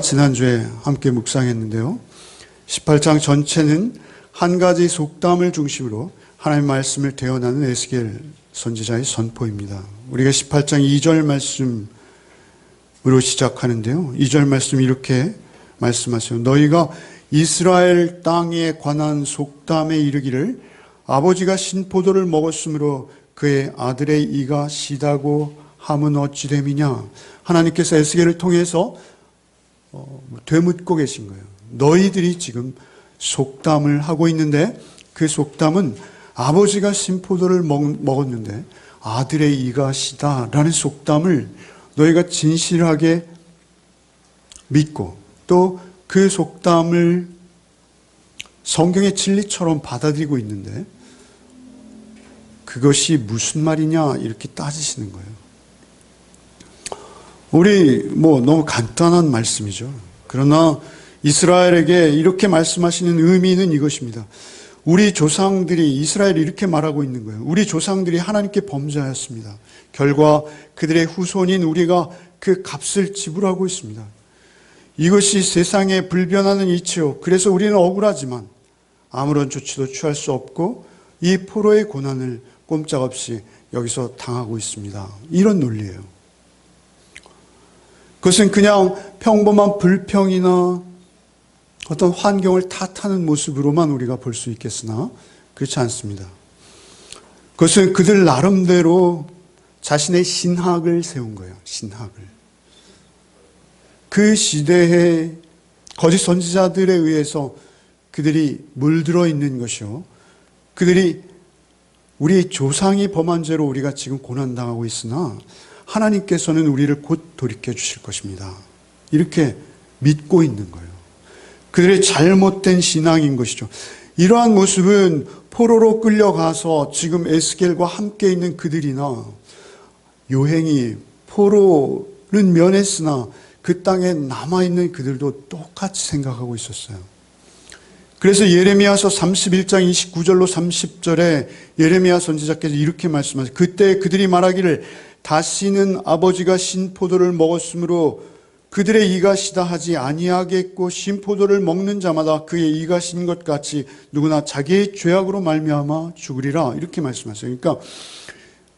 지난주에 함께 묵상했는데요. 18장 전체는 한 가지 속담을 중심으로 하나님의 말씀을 대언하는 에스겔 선지자의 선포입니다. 우리가 18장 2절 말씀으로 시작하는데요. 2절 말씀 이렇게 말씀하세요. 너희가 이스라엘 땅에 관한 속담에 이르기를 아버지가 신포도를 먹었으므로 그의 아들의 이가 시다고 함은 어찌 됨이냐. 하나님께서 에스겔을 통해서 되묻고 계신 거예요. 너희들이 지금 속담을 하고 있는데 그 속담은 아버지가 신포도를 먹었는데 아들의 이가 시다라는 속담을 너희가 진실하게 믿고 또 그 속담을 성경의 진리처럼 받아들이고 있는데 그것이 무슨 말이냐 이렇게 따지시는 거예요. 우리 너무 간단한 말씀이죠. 그러나 이스라엘에게 이렇게 말씀하시는 의미는 이것입니다. 우리 조상들이 이스라엘이 이렇게 말하고 있는 거예요. 우리 조상들이 하나님께 범죄하였습니다. 결과 그들의 후손인 우리가 그 값을 지불하고 있습니다. 이것이 세상에 불변하는 이치요. 그래서 우리는 억울하지만 아무런 조치도 취할 수 없고 이 포로의 고난을 꼼짝없이 여기서 당하고 있습니다. 이런 논리예요. 그것은 그냥 평범한 불평이나 어떤 환경을 탓하는 모습으로만 우리가 볼 수 있겠으나 그렇지 않습니다. 그것은 그들 나름대로 자신의 신학을 세운 거예요. 신학을. 그 시대의 거짓 선지자들에 의해서 그들이 물들어 있는 것이요. 그들이 우리 조상이 범한 죄로 우리가 지금 고난당하고 있으나 하나님께서는 우리를 곧 돌이켜 주실 것입니다. 이렇게 믿고 있는 거예요. 그들의 잘못된 신앙인 것이죠. 이러한 모습은 포로로 끌려가서 지금 에스겔과 함께 있는 그들이나 요행이 포로는 면했으나 그 땅에 남아있는 그들도 똑같이 생각하고 있었어요. 그래서 예레미야서 31장 29절로 30절에 예레미야 선지자께서 이렇게 말씀하세요. 그때 그들이 말하기를 다시는 아버지가 신포도를 먹었으므로 그들의 이가 시다 하지 아니하겠고 신포도를 먹는 자마다 그의 이가 신 것 같이 누구나 자기의 죄악으로 말미암아 죽으리라. 이렇게 말씀하세요. 그러니까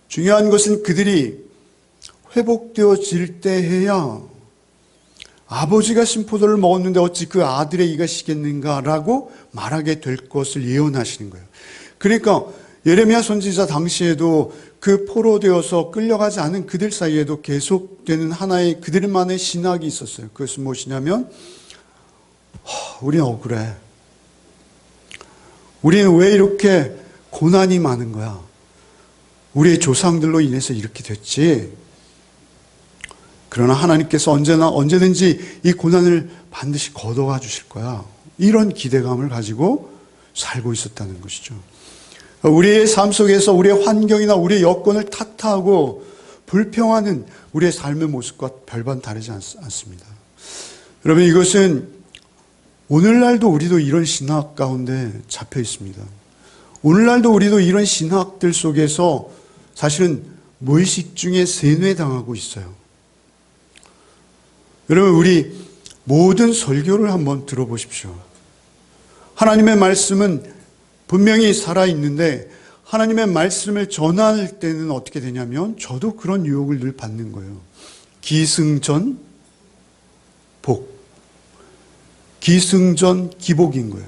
중요한 것은 그들이 회복되어질 때 해야 아버지가 신포도를 먹었는데 어찌 그 아들의 이가 시겠는가라고 말하게 될 것을 예언하시는 거예요. 그러니까 예레미야 선지자 당시에도 그 포로되어서 끌려가지 않은 그들 사이에도 계속되는 하나의 그들만의 신학이 있었어요. 그것은 무엇이냐면 우리는 억울해. 우리는 왜 이렇게 고난이 많은 거야? 우리의 조상들로 인해서 이렇게 됐지. 그러나 하나님께서 언제든지 이 고난을 반드시 걷어가 주실 거야. 이런 기대감을 가지고 살고 있었다는 것이죠. 우리의 삶 속에서 우리의 환경이나 우리의 여건을 탓하고 불평하는 우리의 삶의 모습과 별반 다르지 않습니다. 여러분, 이것은 오늘날도 우리도 이런 신학 가운데 잡혀 있습니다. 오늘날도 우리도 이런 신학들 속에서 사실은 무의식 중에 세뇌당하고 있어요. 여러분, 우리 모든 설교를 한번 들어보십시오. 하나님의 말씀은 분명히 살아있는데 하나님의 말씀을 전할 때는 어떻게 되냐면 저도 그런 유혹을 늘 받는 거예요. 기승전 복. 기승전 기복인 거예요.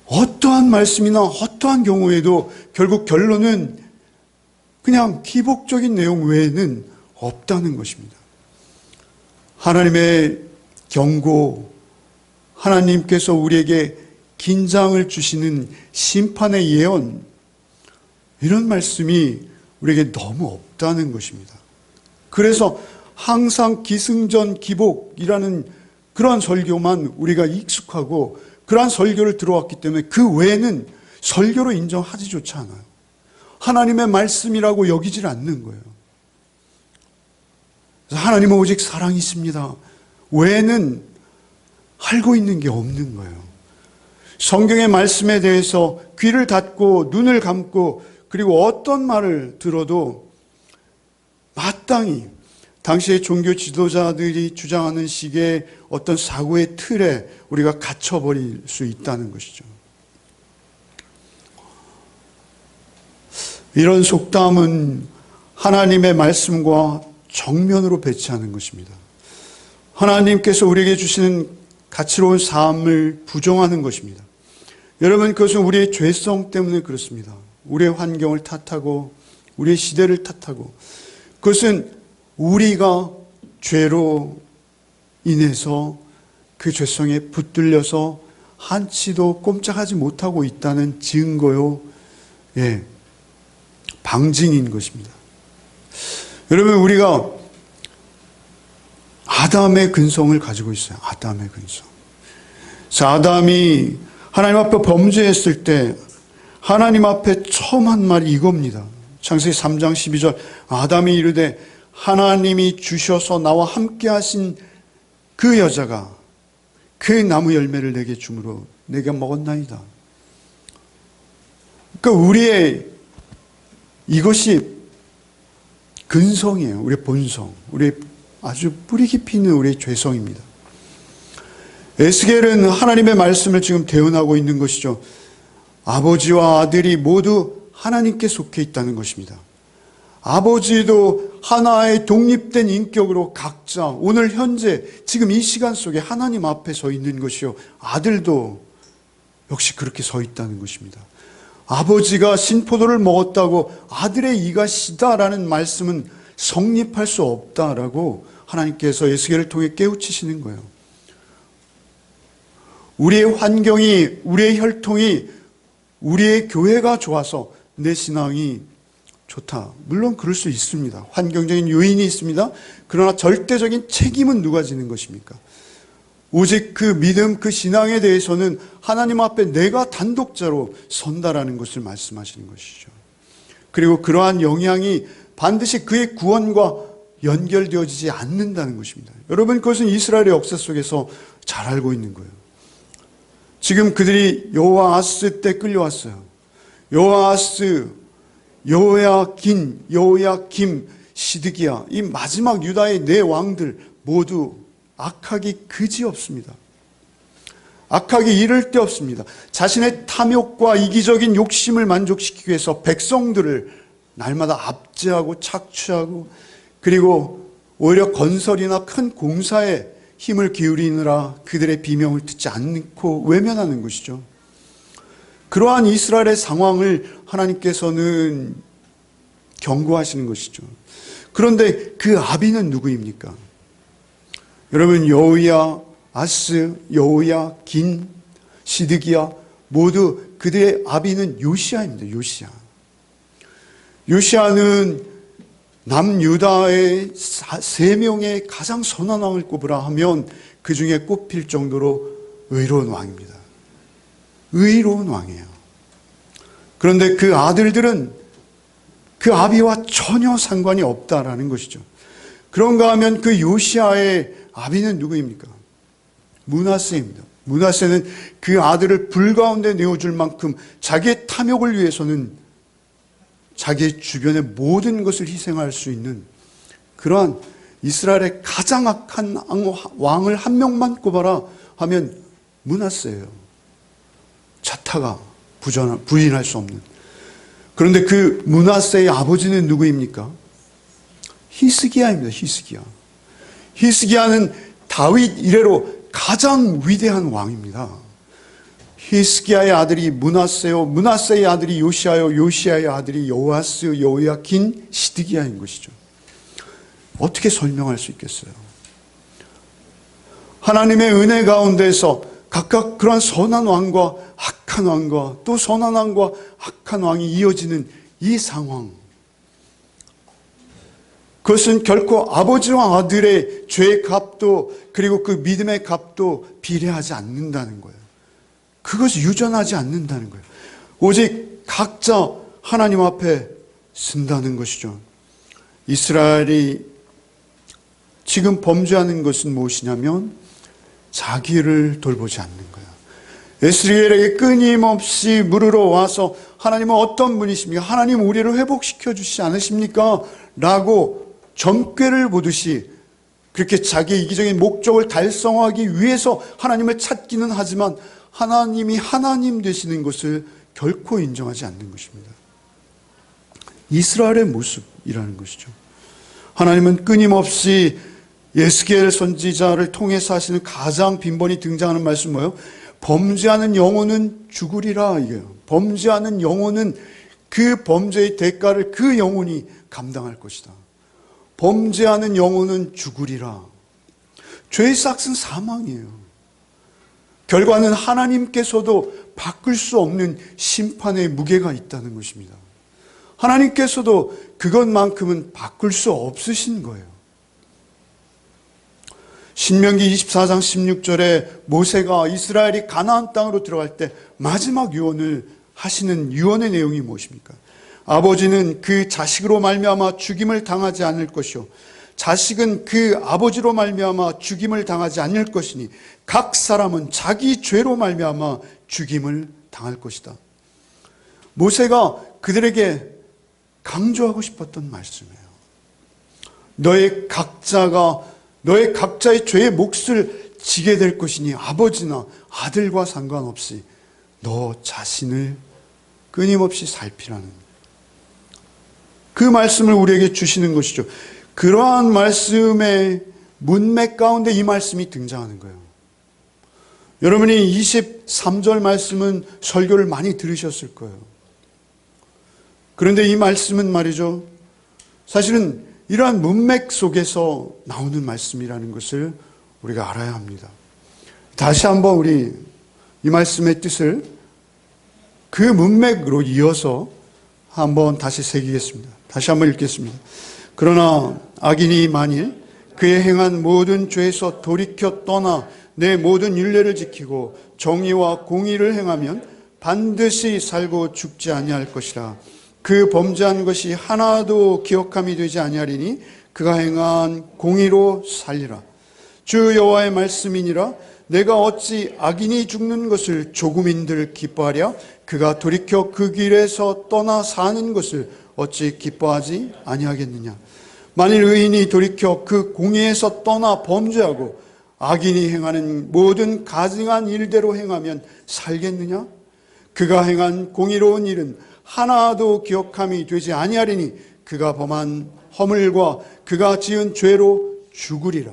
어떠한 말씀이나 어떠한 경우에도 결국 결론은 그냥 기복적인 내용 외에는 없다는 것입니다. 하나님의 경고, 하나님께서 우리에게 긴장을 주시는 심판의 예언, 이런 말씀이 우리에게 너무 없다는 것입니다. 그래서 항상 기승전 기복이라는 그러한 설교만 우리가 익숙하고 그러한 설교를 들어왔기 때문에 그 외에는 설교로 인정하지조차 않아요. 하나님의 말씀이라고 여기질 않는 거예요. 그래서 하나님은 오직 사랑이십니다. 외에는 알고 있는 게 없는 거예요. 성경의 말씀에 대해서 귀를 닫고 눈을 감고 그리고 어떤 말을 들어도 마땅히 당시의 종교 지도자들이 주장하는 식의 어떤 사고의 틀에 우리가 갇혀버릴 수 있다는 것이죠. 이런 속담은 하나님의 말씀과 정면으로 배치하는 것입니다. 하나님께서 우리에게 주시는 가치로운 삶을 부정하는 것입니다. 여러분, 그것은 우리의 죄성 때문에 그렇습니다. 우리의 환경을 탓하고 우리의 시대를 탓하고, 그것은 우리가 죄로 인해서 그 죄성에 붙들려서 한치도 꼼짝하지 못하고 있다는 증거요, 방증인 것입니다. 여러분, 우리가 아담의 근성을 가지고 있어요. 아담의 근성. 자, 아담이 하나님 앞에 범죄했을 때 하나님 앞에 처음 한 말이 이겁니다. 창세기 3장 12절, 아담이 이르되 하나님이 주셔서 나와 함께 하신 그 여자가 그 나무 열매를 내게 주므로 내가 먹었나이다. 그러니까 우리의 이것이 근성이에요. 우리의 본성, 우리의 아주 뿌리 깊이 있는 우리의 죄성입니다. 에스겔은 하나님의 말씀을 지금 대언하고 있는 것이죠. 아버지와 아들이 모두 하나님께 속해 있다는 것입니다. 아버지도 하나의 독립된 인격으로 각자 오늘 현재 지금 이 시간 속에 하나님 앞에 서 있는 것이요, 아들도 역시 그렇게 서 있다는 것입니다. 아버지가 신포도를 먹었다고 아들의 이가 시다라는 말씀은 성립할 수 없다라고 하나님께서 에스겔을 통해 깨우치시는 거예요. 우리의 환경이, 우리의 혈통이, 우리의 교회가 좋아서 내 신앙이 좋다. 물론 그럴 수 있습니다. 환경적인 요인이 있습니다. 그러나 절대적인 책임은 누가 지는 것입니까? 오직 그 믿음, 그 신앙에 대해서는 하나님 앞에 내가 단독자로 선다라는 것을 말씀하시는 것이죠. 그리고 그러한 영향이 반드시 그의 구원과 연결되어지지 않는다는 것입니다. 여러분, 그것은 이스라엘의 역사 속에서 잘 알고 있는 거예요. 지금 그들이 여호아하스 때 끌려왔어요. 여호아하스, 여호야김, 시드기야, 이 마지막 유다의 네 왕들 모두 악하기 그지없습니다. 악하기 이를 데 없습니다. 자신의 탐욕과 이기적인 욕심을 만족시키기 위해서 백성들을 날마다 압제하고 착취하고, 그리고 오히려 건설이나 큰 공사에 힘을 기울이느라 그들의 비명을 듣지 않고 외면하는 것이죠. 그러한 이스라엘의 상황을 하나님께서는 경고하시는 것이죠. 그런데 그 아비는 누구입니까? 여러분, 여호야아스, 여호야긴, 시드기야 모두 그들의 아비는 요시야입니다. 요시야는 남유다의 3명의 가장 선한 왕을 꼽으라 하면 그 중에 꼽힐 정도로 의로운 왕입니다. 의로운 왕이에요. 그런데 그 아들들은 그 아비와 전혀 상관이 없다라는 것이죠. 그런가 하면 그 요시야의 아비는 누구입니까? 므낫세입니다. 므낫세는 그 아들을 불 가운데 내어줄 만큼 자기의 탐욕을 위해서는 자기 주변의 모든 것을 희생할 수 있는 그러한 이스라엘의 가장 악한 왕을 한 명만 꼽아라 하면 므낫세예요. 자타가 부인할 수 없는. 그런데 그 므낫세의 아버지는 누구입니까? 히스기야입니다. 히스기야는 다윗 이래로 가장 위대한 왕입니다. 히스기야의 아들이 므낫세요, 므낫세의 아들이 요시야요, 요시야의 아들이 여호아스, 여호야긴, 시드기야인 것이죠. 어떻게 설명할 수 있겠어요? 하나님의 은혜 가운데서 각각 그러한 선한 왕과 악한 왕과 또 선한 왕과 악한 왕이 이어지는 이 상황, 그것은 결코 아버지와 아들의 죄의 값도 그리고 그 믿음의 값도 비례하지 않는다는 거예요. 그것이 유전하지 않는다는 거예요. 오직 각자 하나님 앞에 쓴다는 것이죠. 이스라엘이 지금 범죄하는 것은 무엇이냐면 자기를 돌보지 않는 거예요. 에스겔에게 끊임없이 물으러 와서 하나님은 어떤 분이십니까? 하나님 우리를 회복시켜 주시지 않으십니까? 라고 점괘를 보듯이 그렇게 자기의 이기적인 목적을 달성하기 위해서 하나님을 찾기는 하지만 하나님이 하나님 되시는 것을 결코 인정하지 않는 것입니다. 이스라엘의 모습이라는 것이죠. 하나님은 끊임없이 예스겔 선지자를 통해서 하시는 가장 빈번히 등장하는 말씀 뭐예요? 범죄하는 영혼은 죽으리라 이게요. 범죄하는 영혼은 그 범죄의 대가를 그 영혼이 감당할 것이다. 범죄하는 영혼은 죽으리라. 죄의 삭은 사망이에요. 결과는 하나님께서도 바꿀 수 없는 심판의 무게가 있다는 것입니다. 하나님께서도 그것만큼은 바꿀 수 없으신 거예요. 신명기 24장 16절에 모세가 이스라엘이 가나안 땅으로 들어갈 때 마지막 유언을 하시는 유언의 내용이 무엇입니까? 아버지는 그 자식으로 말미암아 죽임을 당하지 않을 것이요 자식은 그 아버지로 말미암아 죽임을 당하지 않을 것이니 각 사람은 자기 죄로 말미암아 죽임을 당할 것이다. 모세가 그들에게 강조하고 싶었던 말씀이에요. 너의 각자의 죄의 몫을 지게 될 것이니 아버지나 아들과 상관없이 너 자신을 끊임없이 살피라는 그 말씀을 우리에게 주시는 것이죠. 그러한 말씀의 문맥 가운데 이 말씀이 등장하는 거예요. 여러분이 23절 말씀은 설교를 많이 들으셨을 거예요. 그런데 이 말씀은 말이죠, 사실은 이러한 문맥 속에서 나오는 말씀이라는 것을 우리가 알아야 합니다. 다시 한번 우리 이 말씀의 뜻을 그 문맥으로 이어서 한번 다시 새기겠습니다. 다시 한번 읽겠습니다. 그러나 악인이 만일 그의 행한 모든 죄에서 돌이켜 떠나 내 모든 율례를 지키고 정의와 공의를 행하면 반드시 살고 죽지 아니할 것이라. 그 범죄한 것이 하나도 기억함이 되지 아니하리니 그가 행한 공의로 살리라. 주 여호와의 말씀이니라. 내가 어찌 악인이 죽는 것을 조금인들 기뻐하랴? 그가 돌이켜 그 길에서 떠나 사는 것을 어찌 기뻐하지 아니하겠느냐? 만일 의인이 돌이켜 그 공의에서 떠나 범죄하고 악인이 행하는 모든 가증한 일대로 행하면 살겠느냐? 그가 행한 공의로운 일은 하나도 기억함이 되지 아니하리니 그가 범한 허물과 그가 지은 죄로 죽으리라.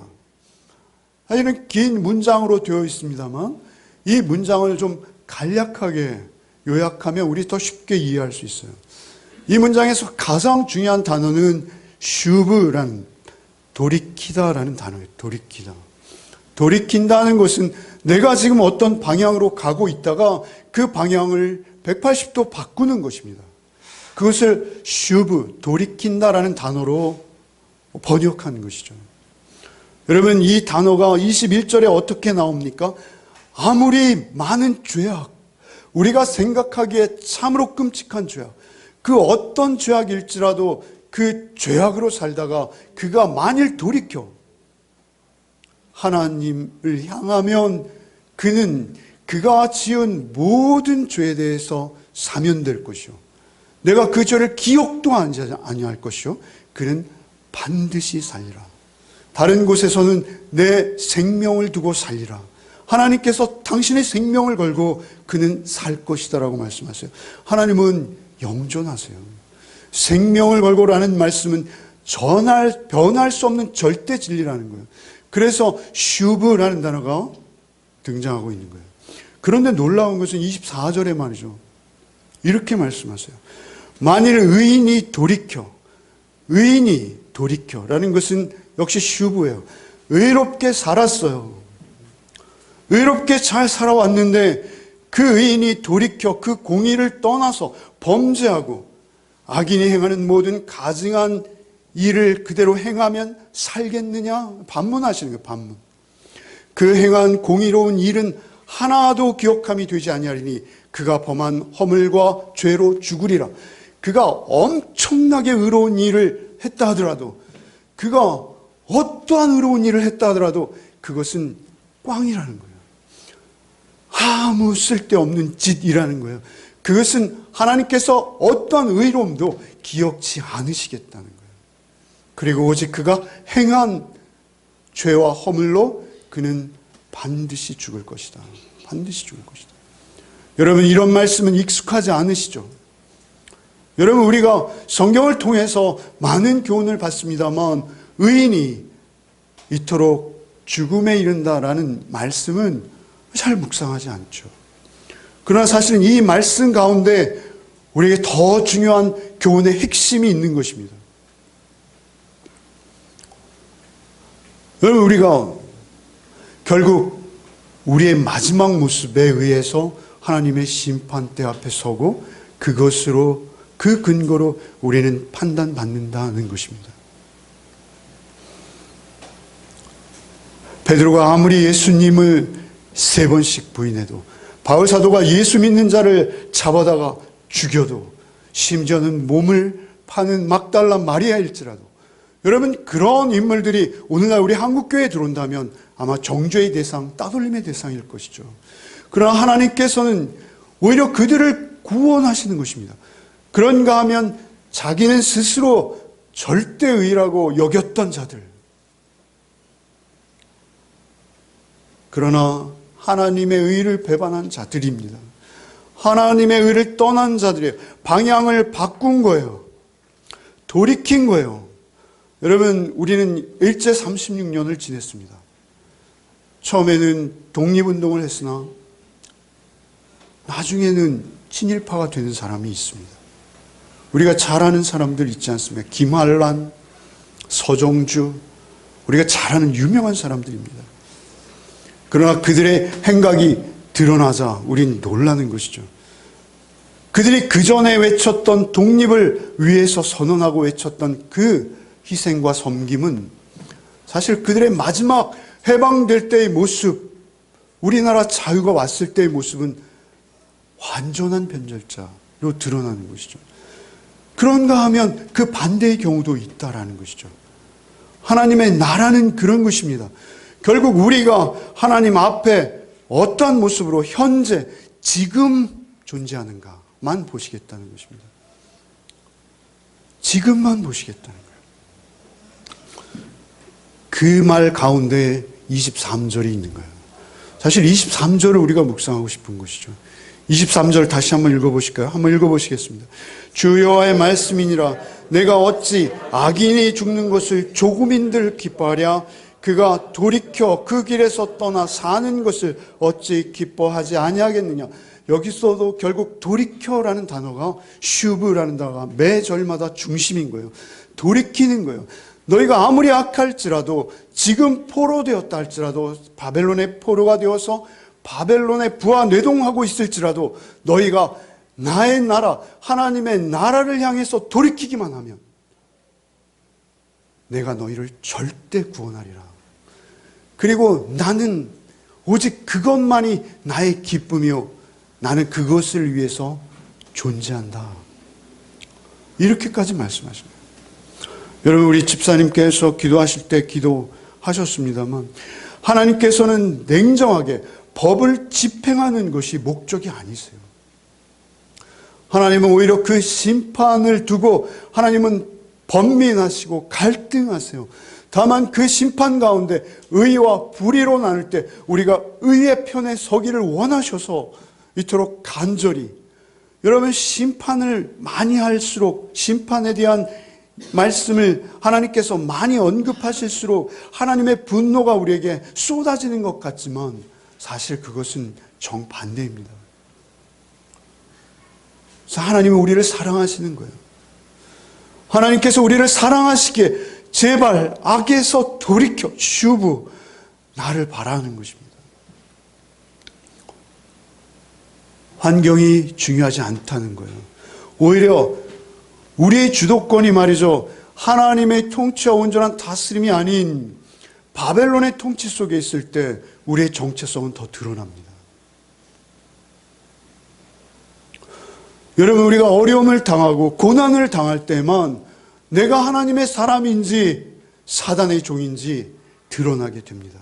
사실은 긴 문장으로 되어 있습니다만 이 문장을 좀 간략하게 요약하면 우리 더 쉽게 이해할 수 있어요. 이 문장에서 가장 중요한 단어는 슈브라는, 돌이키다라는 단어예요. 돌이키다. 돌이킨다는 것은 내가 지금 어떤 방향으로 가고 있다가 그 방향을 180도 바꾸는 것입니다. 그것을 슈브, 돌이킨다라는 단어로 번역하는 것이죠. 여러분, 이 단어가 21절에 어떻게 나옵니까? 아무리 많은 죄악, 우리가 생각하기에 참으로 끔찍한 죄악, 그 어떤 죄악일지라도 그 죄악으로 살다가 그가 만일 돌이켜 하나님을 향하면 그는 그가 지은 모든 죄에 대해서 사면될 것이요, 내가 그 죄를 기억도 아니할 것이요, 그는 반드시 살리라. 다른 곳에서는 내 생명을 두고 살리라. 하나님께서 당신의 생명을 걸고 그는 살 것이다라고 말씀하세요. 하나님은 영존하세요. 생명을 걸고라는 말씀은 변할 수 없는 절대 진리라는 거예요. 그래서 슈브라는 단어가 등장하고 있는 거예요. 그런데 놀라운 것은 24절에 말이죠. 이렇게 말씀하세요. 만일 의인이 돌이켜라는 것은 역시 슈브예요. 의롭게 살았어요. 의롭게 잘 살아왔는데 그 의인이 돌이켜 그 공의를 떠나서 범죄하고 악인이 행하는 모든 가증한 일을 그대로 행하면 살겠느냐? 반문하시는 거예요. 반문. 그 행한 공의로운 일은 하나도 기억함이 되지 아니하리니 그가 범한 허물과 죄로 죽으리라. 그가 엄청나게 의로운 일을 했다 하더라도, 그가 어떠한 의로운 일을 했다 하더라도 그것은 꽝이라는 거예요. 아무 쓸데없는 짓이라는 거예요. 그것은 하나님께서 어떠한 의로움도 기억지 않으시겠다는 거예요. 그리고 오직 그가 행한 죄와 허물로 그는 반드시 죽을 것이다. 반드시 죽을 것이다. 여러분, 이런 말씀은 익숙하지 않으시죠? 여러분, 우리가 성경을 통해서 많은 교훈을 받습니다만 의인이 이토록 죽음에 이른다라는 말씀은 잘 묵상하지 않죠. 그러나 사실은 이 말씀 가운데 우리에게 더 중요한 교훈의 핵심이 있는 것입니다. 여러분, 우리가 결국 우리의 마지막 모습에 의해서 하나님의 심판대 앞에 서고 그것으로, 그 근거로 우리는 판단받는다는 것입니다. 베드로가 아무리 예수님을 3번씩 부인해도, 바울 사도가 예수 믿는 자를 잡아다가 죽여도, 심지어는 몸을 파는 막달라 마리아일지라도, 여러분, 그런 인물들이 오늘날 우리 한국교회에 들어온다면 아마 정죄의 대상, 따돌림의 대상일 것이죠. 그러나 하나님께서는 오히려 그들을 구원하시는 것입니다. 그런가 하면 자기는 스스로 절대의라고 여겼던 자들, 그러나 하나님의 의를 배반한 자들입니다. 하나님의 의를 떠난 자들이에요. 방향을 바꾼 거예요. 돌이킨 거예요. 여러분, 우리는 일제 36년을 지냈습니다. 처음에는 독립운동을 했으나 나중에는 친일파가 되는 사람이 있습니다. 우리가 잘 아는 사람들 있지 않습니까? 김한란, 서정주, 우리가 잘 아는 유명한 사람들입니다. 그러나 그들의 행각이 드러나자 우린 놀라는 것이죠. 그들이 그 전에 외쳤던 독립을 위해서 선언하고 외쳤던 그 희생과 섬김은 사실 그들의 마지막 해방될 때의 모습, 우리나라 자유가 왔을 때의 모습은 완전한 변절자로 드러나는 것이죠. 그런가 하면 그 반대의 경우도 있다라는 것이죠. 하나님의 나라는 그런 것입니다. 결국 우리가 하나님 앞에 어떠한 모습으로 현재, 지금 존재하는가만 보시겠다는 것입니다. 지금만 보시겠다는 거예요. 그 말 가운데 23절이 있는 거예요. 사실 23절을 우리가 묵상하고 싶은 것이죠. 23절 다시 한번 읽어보실까요? 한번 읽어보시겠습니다. 주 여호와의 말씀이니라. 내가 어찌 악인이 죽는 것을 조금인들 기뻐하랴. 그가 돌이켜 그 길에서 떠나 사는 것을 어찌 기뻐하지 아니하겠느냐. 여기서도 결국 돌이켜라는 단어가, 슈브라는 단어가 매 절마다 중심인 거예요. 돌이키는 거예요. 너희가 아무리 악할지라도, 지금 포로되었다 할지라도, 바벨론의 포로가 되어서 바벨론에 부하 뇌동하고 있을지라도 너희가 나의 나라, 하나님의 나라를 향해서 돌이키기만 하면 내가 너희를 절대 구원하리라. 그리고 나는 오직 그것만이 나의 기쁨이요, 나는 그것을 위해서 존재한다. 이렇게까지 말씀하십니다. 여러분, 우리 집사님께서 기도하실 때 기도하셨습니다만 하나님께서는 냉정하게 법을 집행하는 것이 목적이 아니세요. 하나님은 오히려 그 심판을 두고 하나님은 번민하시고 갈등하세요. 다만 그 심판 가운데 의와 불의로 나눌 때 우리가 의의 편에 서기를 원하셔서 이토록 간절히, 여러분, 심판을 많이 할수록, 심판에 대한 말씀을 하나님께서 많이 언급하실수록 하나님의 분노가 우리에게 쏟아지는 것 같지만 사실 그것은 정반대입니다. 그래서 하나님은 우리를 사랑하시는 거예요. 하나님께서 우리를 사랑하시기에 제발 악에서 돌이켜 슈브 나를 바라는 것입니다. 환경이 중요하지 않다는 거예요. 오히려 우리의 주도권이 말이죠, 하나님의 통치와 온전한 다스림이 아닌 바벨론의 통치 속에 있을 때 우리의 정체성은 더 드러납니다. 여러분, 우리가 어려움을 당하고 고난을 당할 때만 내가 하나님의 사람인지 사단의 종인지 드러나게 됩니다.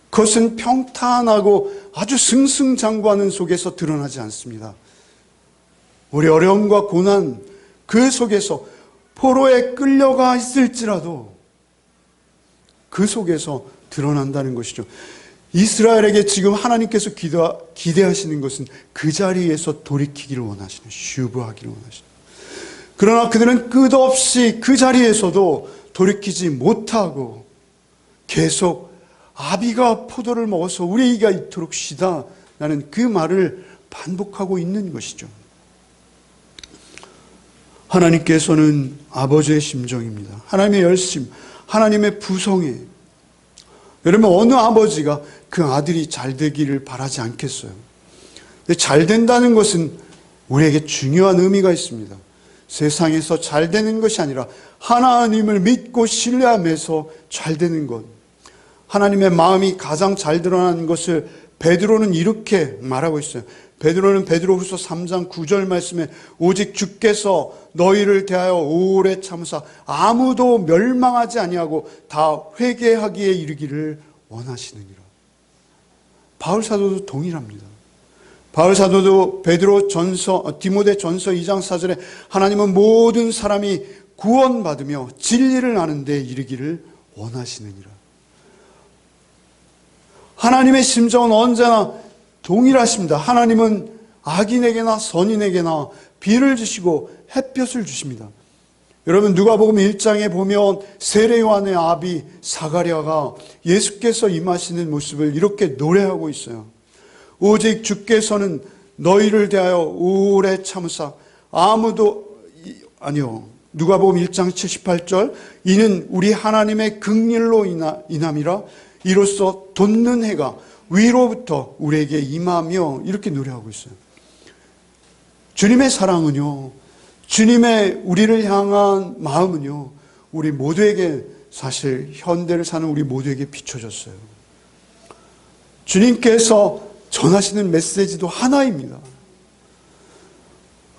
그것은 평탄하고 아주 승승장구하는 속에서 드러나지 않습니다. 우리 어려움과 고난, 그 속에서 포로에 끌려가 있을지라도 그 속에서 드러난다는 것이죠. 이스라엘에게 지금 하나님께서 기대하시는 것은 그 자리에서 돌이키기를 원하시는, 슈브하기를 원하시는. 그러나 그들은 끝없이 그 자리에서도 돌이키지 못하고 계속 아비가 포도를 먹어서 우리 이가 이토록 쉬다 라는 그 말을 반복하고 있는 것이죠. 하나님께서는 아버지의 심정입니다. 하나님의 열심, 하나님의 부성애. 여러분, 어느 아버지가 그 아들이 잘 되기를 바라지 않겠어요? 근데 잘 된다는 것은 우리에게 중요한 의미가 있습니다. 세상에서 잘 되는 것이 아니라 하나님을 믿고 신뢰하면서 잘 되는 것. 하나님의 마음이 가장 잘 드러나는 것을 베드로는 이렇게 말하고 있어요. 베드로는 베드로후서 3장 9절 말씀에 오직 주께서 너희를 대하여 오래 참으사 아무도 멸망하지 아니하고 다 회개하기에 이르기를 원하시느니라. 바울 사도도 동일합니다. 바울 사도도 디모데 전서 2장 4절에 하나님은 모든 사람이 구원받으며 진리를 아는 데 이르기를 원하시느니라. 하나님의 심정은 언제나 동일하십니다. 하나님은 악인에게나 선인에게나 비를 주시고 햇볕을 주십니다. 여러분, 누가복음 1장에 보면 세례요한의 아비 사가랴가 예수께서 임하시는 모습을 이렇게 노래하고 있어요. 오직 주께서는 너희를 대하여 오래 참으사 누가복음 1장 78절 이는 우리 하나님의 긍휼로 인함이라 이로써 돋는 해가 위로부터 우리에게 임하며 이렇게 노래하고 있어요. 주님의 사랑은요, 주님의 우리를 향한 마음은요, 우리 모두에게 사실 현대를 사는 우리 모두에게 비춰졌어요. 주님께서 전하시는 메시지도 하나입니다.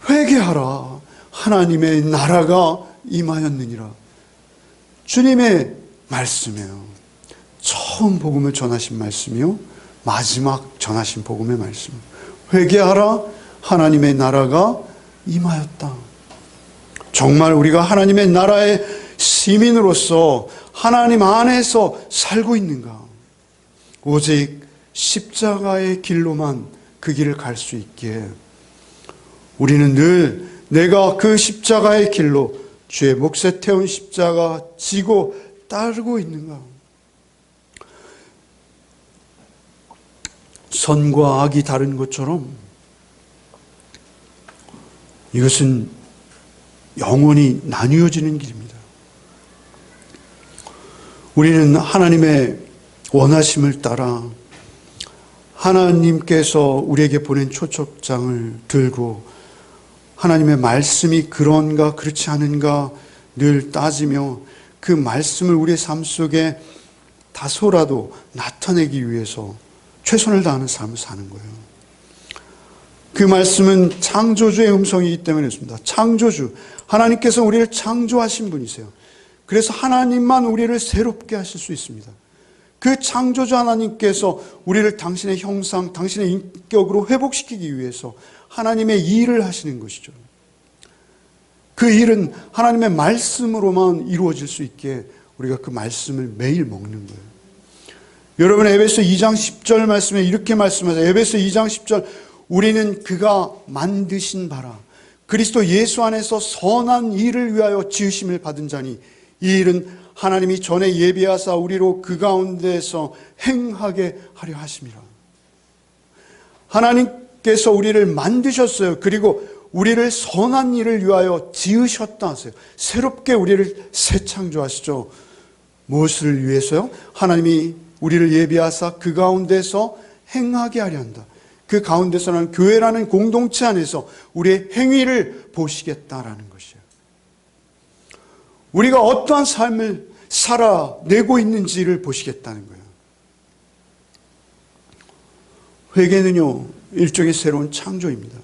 회개하라. 하나님의 나라가 임하였느니라. 주님의 말씀이에요. 처음 복음을 전하신 말씀이요, 마지막 전하신 복음의 말씀. 회개하라. 하나님의 나라가 임하였다. 정말 우리가 하나님의 나라의 시민으로서 하나님 안에서 살고 있는가? 오직 십자가의 길로만 그 길을 갈 수 있기에 우리는 늘 내가 그 십자가의 길로 주의 몫에 태운 십자가 지고 따르고 있는가? 선과 악이 다른 것처럼 이것은 영원히 나뉘어지는 길입니다. 우리는 하나님의 원하심을 따라 하나님께서 우리에게 보낸 초촉장을 들고 하나님의 말씀이 그런가 그렇지 않은가 늘 따지며 그 말씀을 우리의 삶 속에 다소라도 나타내기 위해서 최선을 다하는 삶을 사는 거예요. 그 말씀은 창조주의 음성이기 때문에 그렇습니다. 창조주, 하나님께서 우리를 창조하신 분이세요. 그래서 하나님만 우리를 새롭게 하실 수 있습니다. 그 창조주 하나님께서 우리를 당신의 형상, 당신의 인격으로 회복시키기 위해서 하나님의 일을 하시는 것이죠. 그 일은 하나님의 말씀으로만 이루어질 수 있게 우리가 그 말씀을 매일 먹는 거예요. 여러분, 에베소 2장 10절 말씀에 이렇게 말씀하세요. 에베소 2장 10절 우리는 그가 만드신 바라 그리스도 예수 안에서 선한 일을 위하여 지으심을 받은 자니 이 일은 하나님이 전에 예비하사 우리로 그 가운데서 행하게 하려 하심이라. 하나님께서 우리를 만드셨어요. 그리고 우리를 선한 일을 위하여 지으셨다 하세요. 새롭게 우리를 새 창조하시죠. 무엇을 위해서요? 하나님이 우리를 예비하사 그 가운데서 행하게 하려 한다. 그 가운데서는 교회라는 공동체 안에서 우리의 행위를 보시겠다라는 것이에요. 우리가 어떠한 삶을 살아내고 있는지를 보시겠다는 거예요. 회개는요, 일종의 새로운 창조입니다.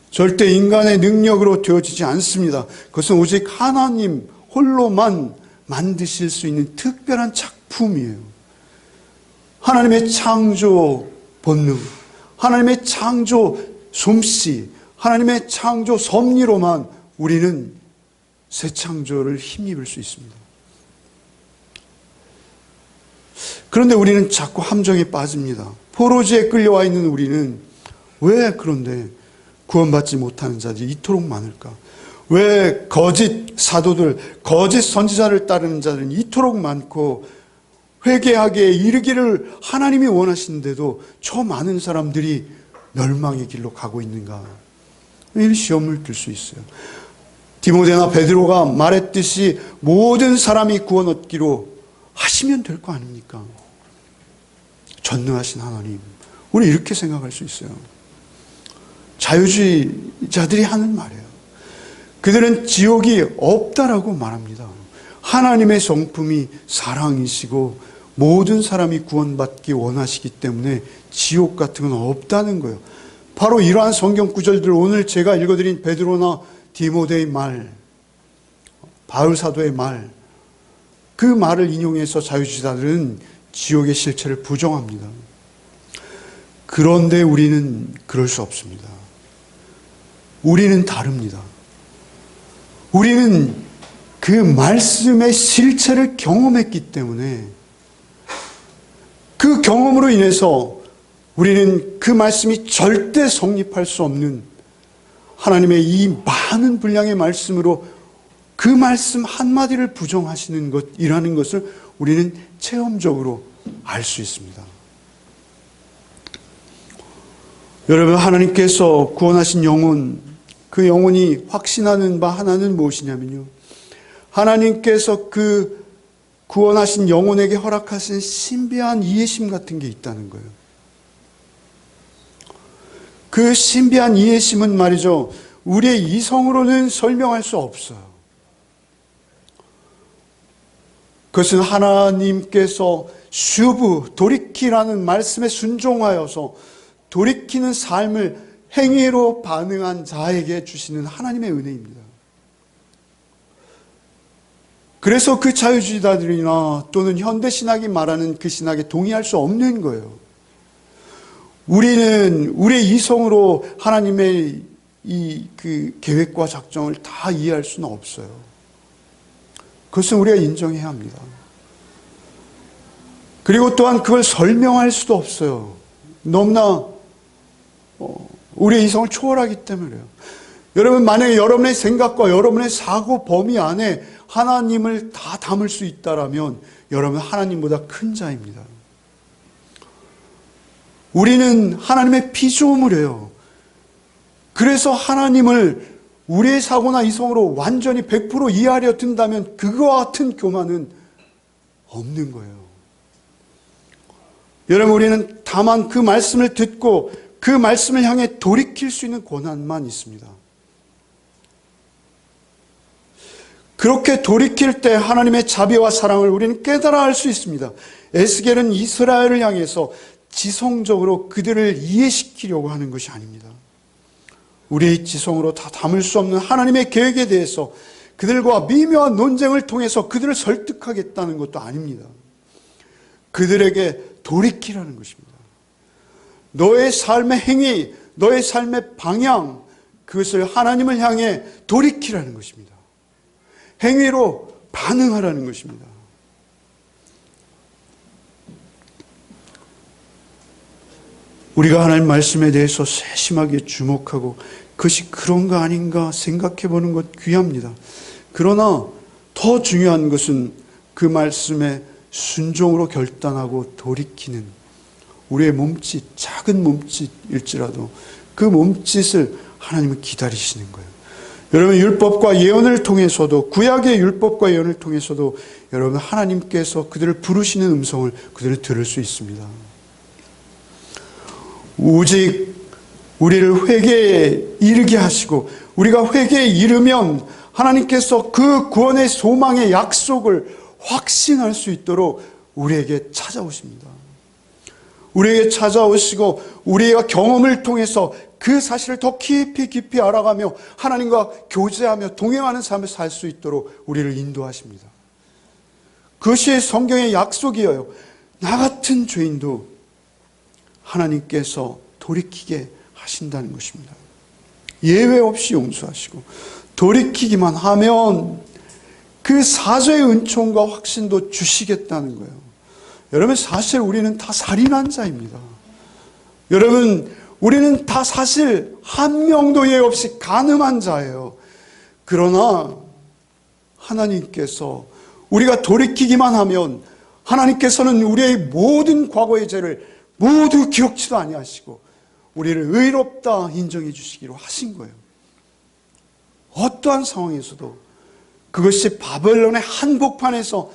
절대 인간의 능력으로 되어지지 않습니다. 그것은 오직 하나님 홀로만 만드실 수 있는 특별한 작품이에요. 하나님의 창조 본능, 하나님의 창조 솜씨, 하나님의 창조 섭리로만 우리는 새 창조를 힘입을 수 있습니다. 그런데 우리는 자꾸 함정에 빠집니다. 포로지에 끌려와 있는 우리는 왜 그런데 구원받지 못하는 자들이 이토록 많을까? 왜 거짓 사도들, 거짓 선지자를 따르는 자들은 이토록 많고 회개하게 이르기를 하나님이 원하시는데도 저 많은 사람들이 멸망의 길로 가고 있는가? 이 시험을 들 수 있어요. 디모데나 베드로가 말했듯이 모든 사람이 구원 얻기로 하시면 될 거 아닙니까? 전능하신 하나님, 우리 이렇게 생각할 수 있어요. 자유주의자들이 하는 말이에요. 그들은 지옥이 없다라고 말합니다. 하나님의 성품이 사랑이시고 모든 사람이 구원받기 원하시기 때문에 지옥 같은 건 없다는 거예요. 바로 이러한 성경 구절들, 오늘 제가 읽어드린 베드로나 디모데의 말, 바울 사도의 말, 그 말을 인용해서 자유주의자들은 지옥의 실체를 부정합니다. 그런데 우리는 그럴 수 없습니다. 우리는 다릅니다. 우리는 그 말씀의 실체를 경험했기 때문에 그 경험으로 인해서 우리는 그 말씀이 절대 성립할 수 없는 하나님의 이 많은 분량의 말씀으로 그 말씀 한마디를 부정하시는 것이라는 것을 우리는 체험적으로 알 수 있습니다. 여러분, 하나님께서 구원하신 영혼, 그 영혼이 확신하는 바 하나는 무엇이냐면요, 하나님께서 그 구원하신 영혼에게 허락하신 신비한 이해심 같은 게 있다는 거예요. 그 신비한 이해심은 말이죠, 우리의 이성으로는 설명할 수 없어요. 그것은 하나님께서 슈브, 돌이키라는 말씀에 순종하여서 돌이키는 삶을 행위로 반응한 자에게 주시는 하나님의 은혜입니다. 그래서 그 자유주의자들이나 또는 현대신학이 말하는 그 신학에 동의할 수 없는 거예요. 우리는 우리의 이성으로 하나님의 그 계획과 작정을 다 이해할 수는 없어요. 그것은 우리가 인정해야 합니다. 그리고 또한 그걸 설명할 수도 없어요. 너무나 우리의 이성을 초월하기 때문에요. 여러분, 만약에 여러분의 생각과 여러분의 사고 범위 안에 하나님을 다 담을 수 있다라면 여러분 하나님보다 큰 자입니다. 우리는 하나님의 피조물이에요. 그래서 하나님을 우리의 사고나 이성으로 완전히 100% 이해하려 든다면 그거와 같은 교만은 없는 거예요. 여러분, 우리는 다만 그 말씀을 듣고 그 말씀을 향해 돌이킬 수 있는 권한만 있습니다. 그렇게 돌이킬 때 하나님의 자비와 사랑을 우리는 깨달아 알 수 있습니다. 에스겔은 이스라엘을 향해서 지성적으로 그들을 이해시키려고 하는 것이 아닙니다. 우리의 지성으로 다 담을 수 없는 하나님의 계획에 대해서 그들과 미묘한 논쟁을 통해서 그들을 설득하겠다는 것도 아닙니다. 그들에게 돌이키라는 것입니다. 너의 삶의 행위, 너의 삶의 방향, 그것을 하나님을 향해 돌이키라는 것입니다. 행위로 반응하라는 것입니다. 우리가 하나님 말씀에 대해서 세심하게 주목하고 그것이 그런가 아닌가 생각해 보는 것 귀합니다. 그러나 더 중요한 것은 그 말씀에 순종으로 결단하고 돌이키는 우리의 몸짓, 작은 몸짓일지라도 그 몸짓을 하나님은 기다리시는 거예요. 여러분, 율법과 예언을 통해서도, 구약의 율법과 예언을 통해서도 여러분 하나님께서 그들을 부르시는 음성을 그들을 들을 수 있습니다. 오직 우리를 회개에 이르게 하시고 우리가 회개에 이르면 하나님께서 그 구원의 소망의 약속을 확신할 수 있도록 우리에게 찾아오십니다. 우리에게 찾아오시고 우리의 경험을 통해서 그 사실을 더 깊이 알아가며 하나님과 교제하며 동행하는 삶을 살 수 있도록 우리를 인도하십니다. 그것이 성경의 약속이에요. 나 같은 죄인도 하나님께서 돌이키게 하신다는 것입니다. 예외 없이 용서하시고 돌이키기만 하면 그 사죄의 은총과 확신도 주시겠다는 거예요. 여러분, 사실 우리는 다 살인한 자입니다. 여러분, 우리는 다 사실 한 명도 예외 없이 간음한 자예요. 그러나 하나님께서 우리가 돌이키기만 하면 하나님께서는 우리의 모든 과거의 죄를 모두 기억지도 아니하시고 우리를 의롭다 인정해 주시기로 하신 거예요. 어떠한 상황에서도, 그것이 바벨론의 한복판에서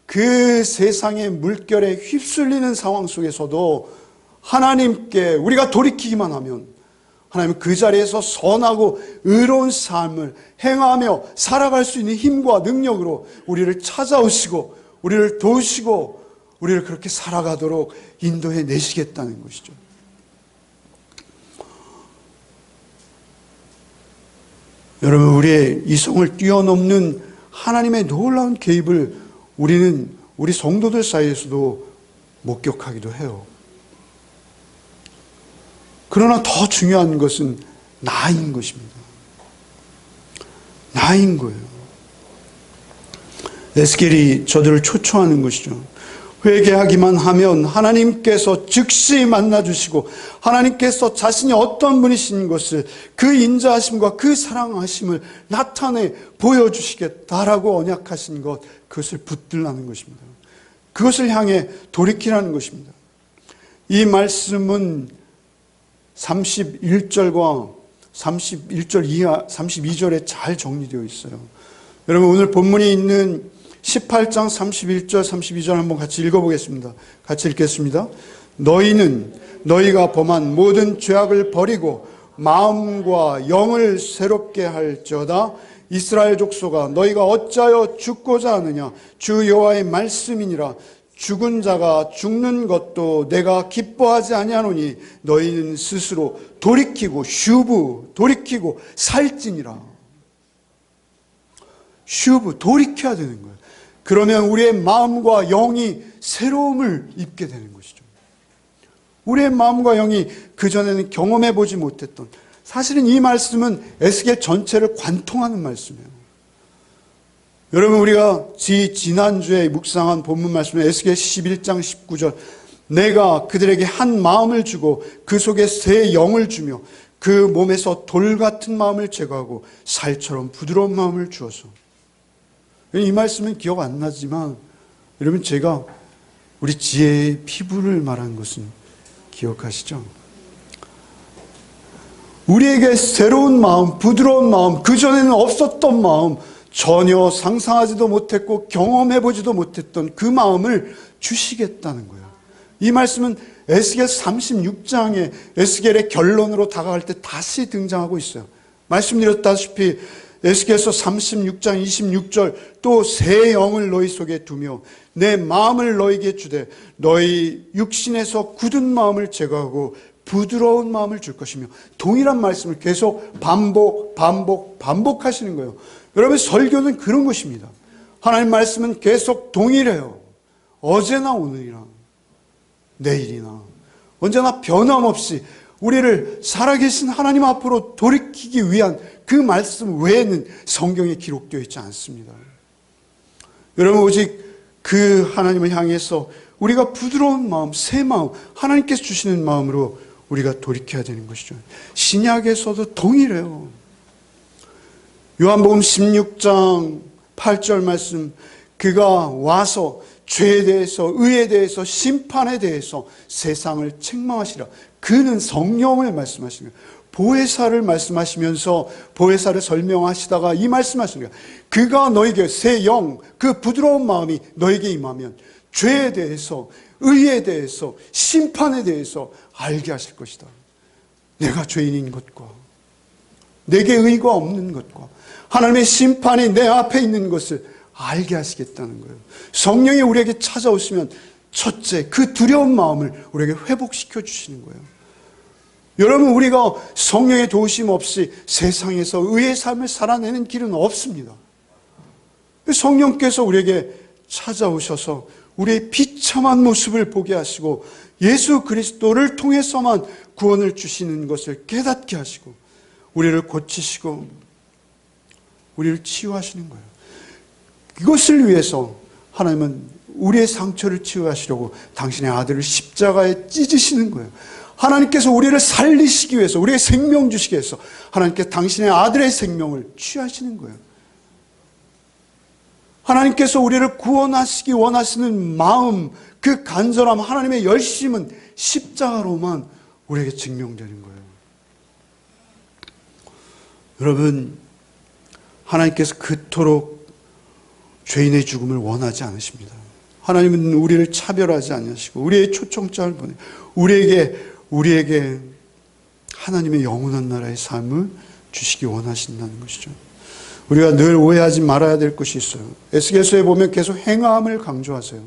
그 세상의 물결에 휩쓸리는 상황 속에서도 하나님께 우리가 돌이키기만 하면 하나님은 그 자리에서 선하고 의로운 삶을 행하며 살아갈 수 있는 힘과 능력으로 우리를 찾아오시고 우리를 도우시고 우리를 그렇게 살아가도록 인도해 내시겠다는 것이죠. 여러분, 우리의 이성을 뛰어넘는 하나님의 놀라운 개입을 우리는 우리 성도들 사이에서도 목격하기도 해요. 그러나 더 중요한 것은 나인 것입니다. 나인 거예요. 에스겔이 저들을 초청하는 것이죠. 회개하기만 하면 하나님께서 즉시 만나주시고 하나님께서 자신이 어떤 분이신 것을, 그 인자하심과 그 사랑하심을 나타내 보여주시겠다라고 언약하신 것, 그것을 붙들라는 것입니다. 그것을 향해 돌이키라는 것입니다. 이 말씀은 31절과 31절 이하 32절에 잘 정리되어 있어요. 여러분, 오늘 본문이 있는 18장 31절 32절 한번 같이 읽어보겠습니다. 같이 읽겠습니다. 너희는 너희가 범한 모든 죄악을 버리고 마음과 영을 새롭게 할지어다. 이스라엘 족속아, 너희가 어찌하여 죽고자 하느냐? 주 여호와의 말씀이니라. 죽은 자가 죽는 것도 내가 기뻐하지 아니하노니 너희는 스스로 돌이키고 돌이키고 살지니라. 돌이켜야 되는 거예요. 그러면 우리의 마음과 영이 새로움을 입게 되는 것이죠. 우리의 마음과 영이 그전에는 경험해 보지 못했던, 사실은 이 말씀은 에스겔 전체를 관통하는 말씀이에요. 여러분, 우리가 지난주에 묵상한 본문 말씀은 에스겔 11장 19절, 내가 그들에게 한 마음을 주고 그 속에 새 영을 주며 그 몸에서 돌 같은 마음을 제거하고 살처럼 부드러운 마음을 주어서. 이 말씀은 기억 안 나지만 여러분, 제가 우리 지혜의 피부를 말한 것은 기억하시죠? 우리에게 새로운 마음, 부드러운 마음, 그전에는 없었던 마음, 전혀 상상하지도 못했고 경험해보지도 못했던 그 마음을 주시겠다는 거예요. 이 말씀은 에스겔 36장에 에스겔의 결론으로 다가갈 때 다시 등장하고 있어요. 말씀드렸다시피 에스겔서 36장 26절, 또 새 영을 너희 속에 두며 내 마음을 너희에게 주되 너희 육신에서 굳은 마음을 제거하고 부드러운 마음을 줄 것이며, 동일한 말씀을 계속 반복하시는 거예요. 여러분, 설교는 그런 것입니다. 하나님 말씀은 계속 동일해요. 어제나 오늘이나 내일이나 언제나 변함없이 우리를 살아계신 하나님 앞으로 돌이키기 위한 그 말씀 외에는 성경에 기록되어 있지 않습니다. 여러분, 오직 그 하나님을 향해서 우리가 부드러운 마음, 새 마음, 하나님께서 주시는 마음으로 우리가 돌이켜야 되는 것이죠. 신약에서도 동일해요. 요한복음 16장 8절 말씀, 그가 와서 죄에 대해서, 의에 대해서, 심판에 대해서 세상을 책망하시라. 그는 성령을 말씀하시는 거예요. 보혜사를 말씀하시면서 보혜사를 설명하시다가 이 말씀하시는 거예요. 그가 너에게 새 영, 그 부드러운 마음이 너에게 임하면 죄에 대해서, 의에 대해서, 심판에 대해서 알게 하실 것이다. 내가 죄인인 것과 내게 의가 없는 것과 하나님의 심판이 내 앞에 있는 것을 알게 하시겠다는 거예요. 성령이 우리에게 찾아오시면 첫째, 그 두려운 마음을 우리에게 회복시켜 주시는 거예요. 여러분, 우리가 성령의 도우심 없이 세상에서 의의 삶을 살아내는 길은 없습니다. 성령께서 우리에게 찾아오셔서 우리의 비참한 모습을 보게 하시고 예수 그리스도를 통해서만 구원을 주시는 것을 깨닫게 하시고 우리를 고치시고 우리를 치유하시는 거예요. 이것을 위해서 하나님은 우리의 상처를 치유하시려고 당신의 아들을 십자가에 찢으시는 거예요. 하나님께서 우리를 살리시기 위해서, 우리의 생명 주시기 위해서 하나님께서 당신의 아들의 생명을 취하시는 거예요. 하나님께서 우리를 구원하시기 원하시는 마음, 그 간절함, 하나님의 열심은 십자가로만 우리에게 증명되는 거예요. 여러분, 하나님께서 그토록 죄인의 죽음을 원하지 않으십니다. 하나님은 우리를 차별하지 않으시고 우리의 초청장을 보내 우리에게 하나님의 영원한 나라의 삶을 주시기 원하신다는 것이죠. 우리가 늘 오해하지 말아야 될 것이 있어요. 에스겔서에 보면 계속 행함을 강조하세요.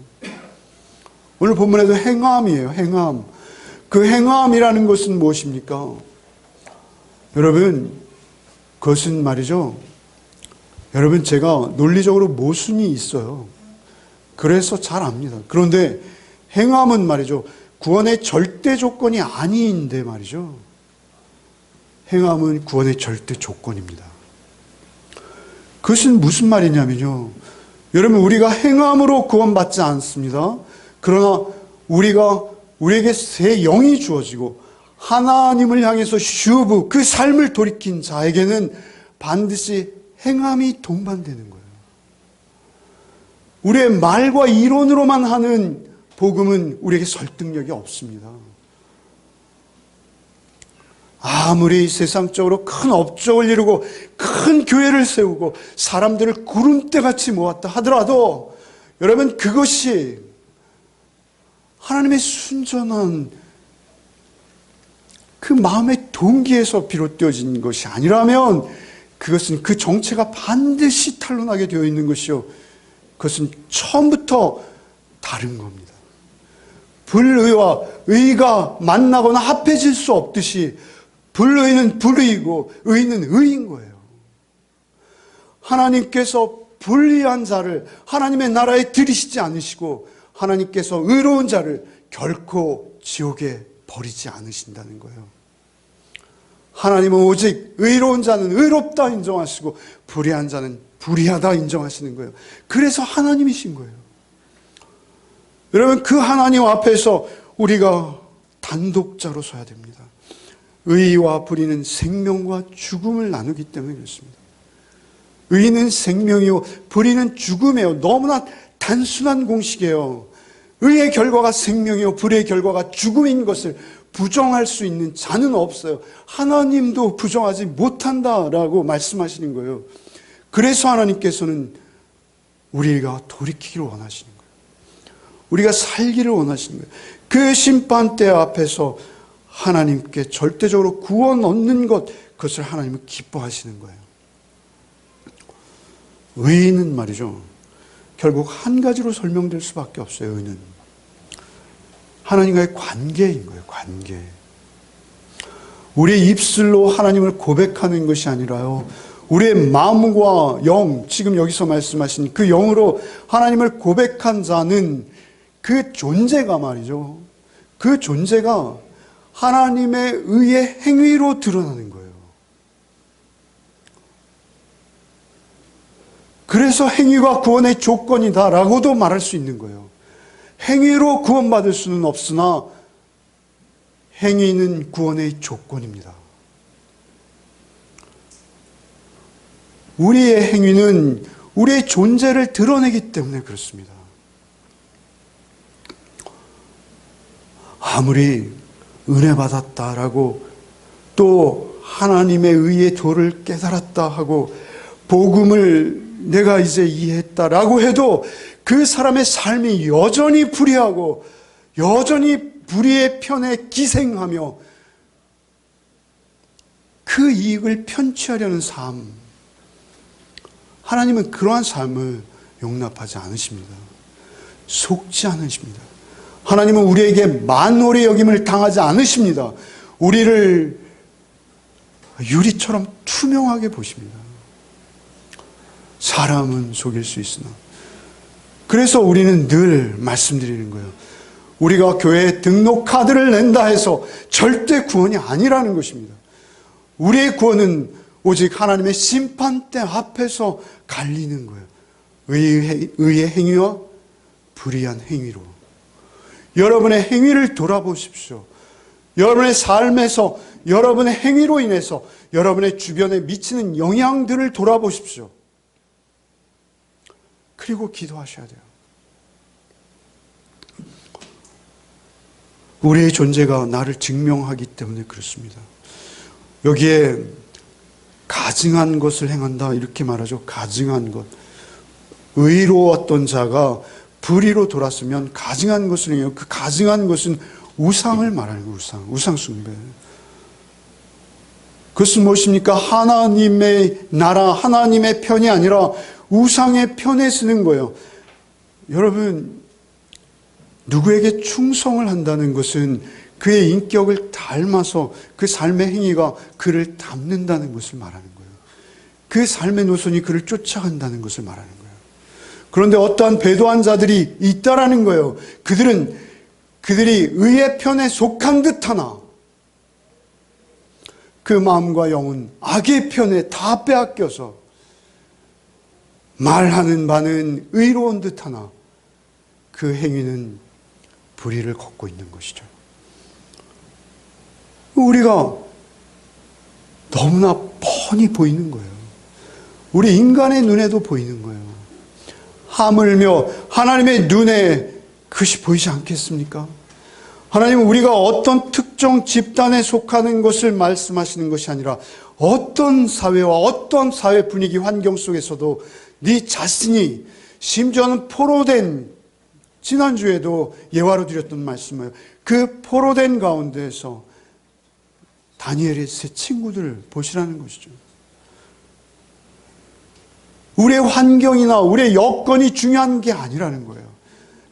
오늘 본문에도 행함이에요. 행함. 그 행함이라는 것은 무엇입니까? 여러분, 그것은 말이죠. 여러분, 제가 논리적으로 모순이 있어요. 그래서 잘 압니다. 그런데 행함은 말이죠. 구원의 절대 조건이 아닌데 말이죠. 행함은 구원의 절대 조건입니다. 그것은 무슨 말이냐면요. 여러분, 우리가 행함으로 구원받지 않습니다. 그러나 우리에게 새 영이 주어지고 하나님을 향해서 슈브, 그 삶을 돌이킨 자에게는 반드시 행함이 동반되는 거예요. 우리의 말과 이론으로만 하는 복음은 우리에게 설득력이 없습니다. 아무리 세상적으로 큰 업적을 이루고 큰 교회를 세우고 사람들을 구름대같이 모았다 하더라도 여러분, 그것이 하나님의 순전한 그 마음의 동기에서 비롯되어진 것이 아니라면 그것은 그 정체가 반드시 탄로나게 되어 있는 것이요, 그것은 처음부터 다른 겁니다. 불의와 의가 만나거나 합해질 수 없듯이 불의는 불의이고 의는 의인 거예요. 하나님께서 불의한 자를 하나님의 나라에 들이시지 않으시고 하나님께서 의로운 자를 결코 지옥에 버리지 않으신다는 거예요. 하나님은 오직 의로운 자는 의롭다 인정하시고 불의한 자는 불의하다 인정하시는 거예요. 그래서 하나님이신 거예요. 여러분, 그 하나님 앞에서 우리가 단독자로 서야 됩니다. 의와 불의는 생명과 죽음을 나누기 때문에 그렇습니다. 의는 생명이요 불의는 죽음이에요. 너무나 단순한 공식이에요. 의의 결과가 생명이요 불의의 결과가 죽음인 것을 부정할 수 있는 자는 없어요. 하나님도 부정하지 못한다라고 말씀하시는 거예요. 그래서 하나님께서는 우리가 돌이키기를 원하시는 거예요. 우리가 살기를 원하시는 거예요. 그 심판대 앞에서 하나님께 절대적으로 구원 얻는 것, 그것을 하나님은 기뻐하시는 거예요. 의는 말이죠, 결국 한 가지로 설명될 수밖에 없어요. 의는 하나님과의 관계인 거예요. 관계. 우리의 입술로 하나님을 고백하는 것이 아니라요, 우리의 마음과 영, 지금 여기서 말씀하신 그 영으로 하나님을 고백한 자는 그 존재가 말이죠, 그 존재가 하나님의 의의 행위로 드러나는 거예요. 그래서 행위가 구원의 조건이다라고도 말할 수 있는 거예요. 행위로 구원받을 수는 없으나 행위는 구원의 조건입니다. 우리의 행위는 우리의 존재를 드러내기 때문에 그렇습니다. 아무리 은혜 받았다라고 또 하나님의 의의 도를 깨달았다 하고 복음을 내가 이제 이해했다라고 해도 그 사람의 삶이 여전히 불의하고 여전히 불의의 편에 기생하며 그 이익을 편취하려는 삶, 하나님은 그러한 삶을 용납하지 않으십니다. 속지 않으십니다. 하나님은 우리에게 만홀의 여김을 당하지 않으십니다. 우리를 유리처럼 투명하게 보십니다. 사람은 속일 수 있으나. 그래서 우리는 늘 말씀드리는 거예요. 우리가 교회에 등록 카드를 낸다 해서 절대 구원이 아니라는 것입니다. 우리의 구원은 오직 하나님의 심판대 앞에서 갈리는 거예요. 의의 행위와 불의한 행위로. 여러분의 행위를 돌아보십시오. 여러분의 삶에서 여러분의 행위로 인해서 여러분의 주변에 미치는 영향들을 돌아보십시오. 그리고 기도하셔야 돼요. 우리의 존재가 나를 증명하기 때문에 그렇습니다. 여기에 가증한 것을 행한다 이렇게 말하죠. 가증한 것. 의로웠던 자가 불의로 돌았으면 가증한 것을 해요. 그 가증한 것은 우상을 말하는 거예요. 우상 숭배. 그것은 무엇입니까? 하나님의 나라, 하나님의 편이 아니라 우상의 편에 서는 거예요. 여러분, 누구에게 충성을 한다는 것은 그의 인격을 닮아서 그 삶의 행위가 그를 닮는다는 것을 말하는 거예요. 그 삶의 노선이 그를 쫓아간다는 것을 말하는 거예요. 그런데 어떠한 배도한 자들이 있다라는 거예요. 그들이 의의 편에 속한 듯하나 그 마음과 영은 악의 편에 다 빼앗겨서 말하는 바는 의로운 듯하나 그 행위는 불의를 걷고 있는 것이죠. 우리가 너무나 뻔히 보이는 거예요. 우리 인간의 눈에도 보이는 거예요. 하물며 하나님의 눈에 그것이 보이지 않겠습니까? 하나님은 우리가 어떤 특정 집단에 속하는 것을 말씀하시는 것이 아니라 어떤 사회와 어떤 사회 분위기 환경 속에서도 네 자신이 심지어는 포로된 지난주에도 예화로 드렸던 말씀이에요. 그 포로된 가운데에서 다니엘의 세 친구들을 보시라는 것이죠. 우리의 환경이나 우리의 여건이 중요한 게 아니라는 거예요.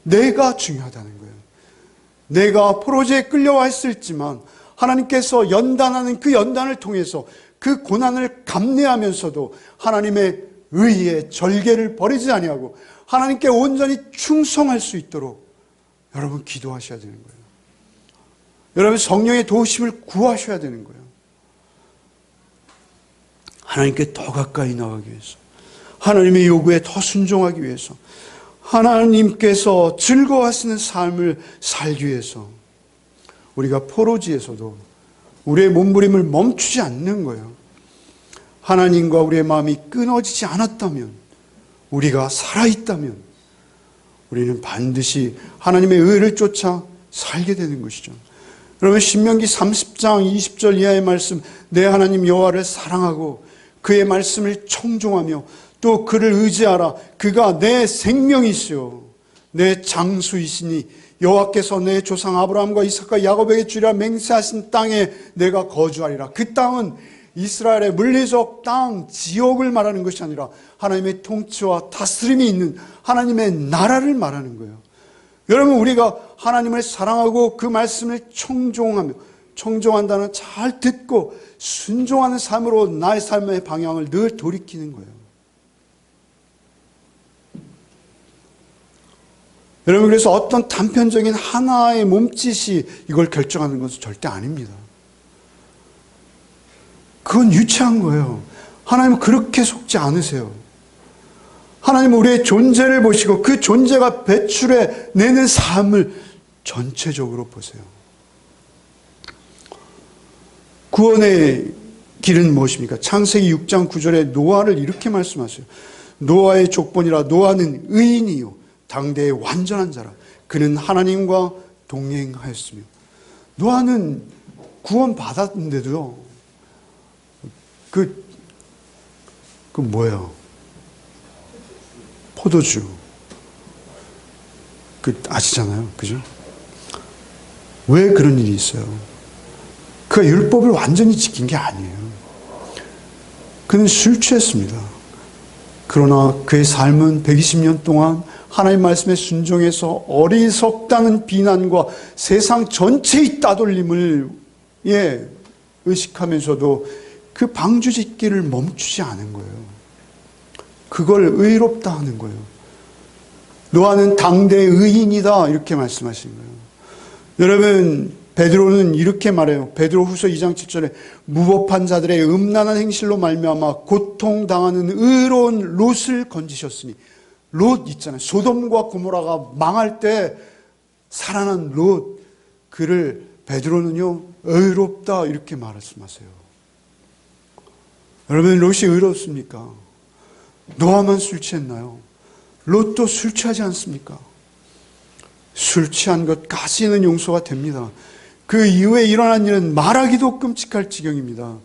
내가 중요하다는 거예요. 내가 포로제에 끌려와 있을지만 하나님께서 연단하는 그 연단을 통해서 그 고난을 감내하면서도 하나님의 의의 절개를 버리지 아니하고 하나님께 온전히 충성할 수 있도록 여러분 기도하셔야 되는 거예요. 여러분 성령의 도우심을 구하셔야 되는 거예요. 하나님께 더 가까이 나가기 위해서, 하나님의 요구에 더 순종하기 위해서, 하나님께서 즐거워하시는 삶을 살기 위해서 우리가 포로지에서도 우리의 몸부림을 멈추지 않는 거예요. 하나님과 우리의 마음이 끊어지지 않았다면, 우리가 살아있다면 우리는 반드시 하나님의 의를 쫓아 살게 되는 것이죠. 여러분 신명기 30장 20절 이하의 말씀, 내 하나님 여호와를 사랑하고 그의 말씀을 청종하며 또 그를 의지하라. 그가 내 생명이시요 내 장수이시니 여호와께서 내 조상 아브라함과 이삭과 야곱에게 주리라 맹세하신 땅에 내가 거주하리라. 그 땅은 이스라엘의 물리적 땅, 지역을 말하는 것이 아니라 하나님의 통치와 다스림이 있는 하나님의 나라를 말하는 거예요. 여러분 우리가 하나님을 사랑하고 그 말씀을 청종하며, 청종한다는 잘 듣고 순종하는 삶으로 나의 삶의 방향을 늘 돌이키는 거예요. 여러분 그래서 어떤 단편적인 하나의 몸짓이 이걸 결정하는 것은 절대 아닙니다. 그건 유치한 거예요. 하나님은 그렇게 속지 않으세요. 하나님은 우리의 존재를 보시고 그 존재가 배출해 내는 삶을 전체적으로 보세요. 구원의 길은 무엇입니까? 창세기 6장 9절에 노아를 이렇게 말씀하세요. 노아의 족본이라 노아는 의인이요 당대의 완전한 자라. 그는 하나님과 동행하였으며. 노아는 구원 받았는데도요. 그 뭐예요? 포도주. 아시잖아요. 그죠? 왜 그런 일이 있어요? 그가 율법을 완전히 지킨 게 아니에요. 그는 술 취했습니다. 그러나 그의 삶은 120년 동안 하나님 말씀에 순종해서 어리석다는 비난과 세상 전체의 따돌림을 의식하면서도 그 방주짓기를 멈추지 않은 거예요. 그걸 의롭다 하는 거예요. 노아는 당대의 의인이다 이렇게 말씀하신 거예요. 여러분 베드로는 이렇게 말해요. 베드로후서 2장 7절에 무법한 자들의 음란한 행실로 말미암아 고통당하는 의로운 롯을 건지셨으니, 롯 있잖아요. 소돔과 고모라가 망할 때 살아난 롯, 그를 베드로는요 의롭다 이렇게 말씀하세요. 여러분, 롯이 의롭습니까? 노아만 술 취했나요? 롯도 술 취하지 않습니까? 술 취한 것까지는 용서가 됩니다. 그 이후에 일어난 일은 말하기도 끔찍할 지경입니다.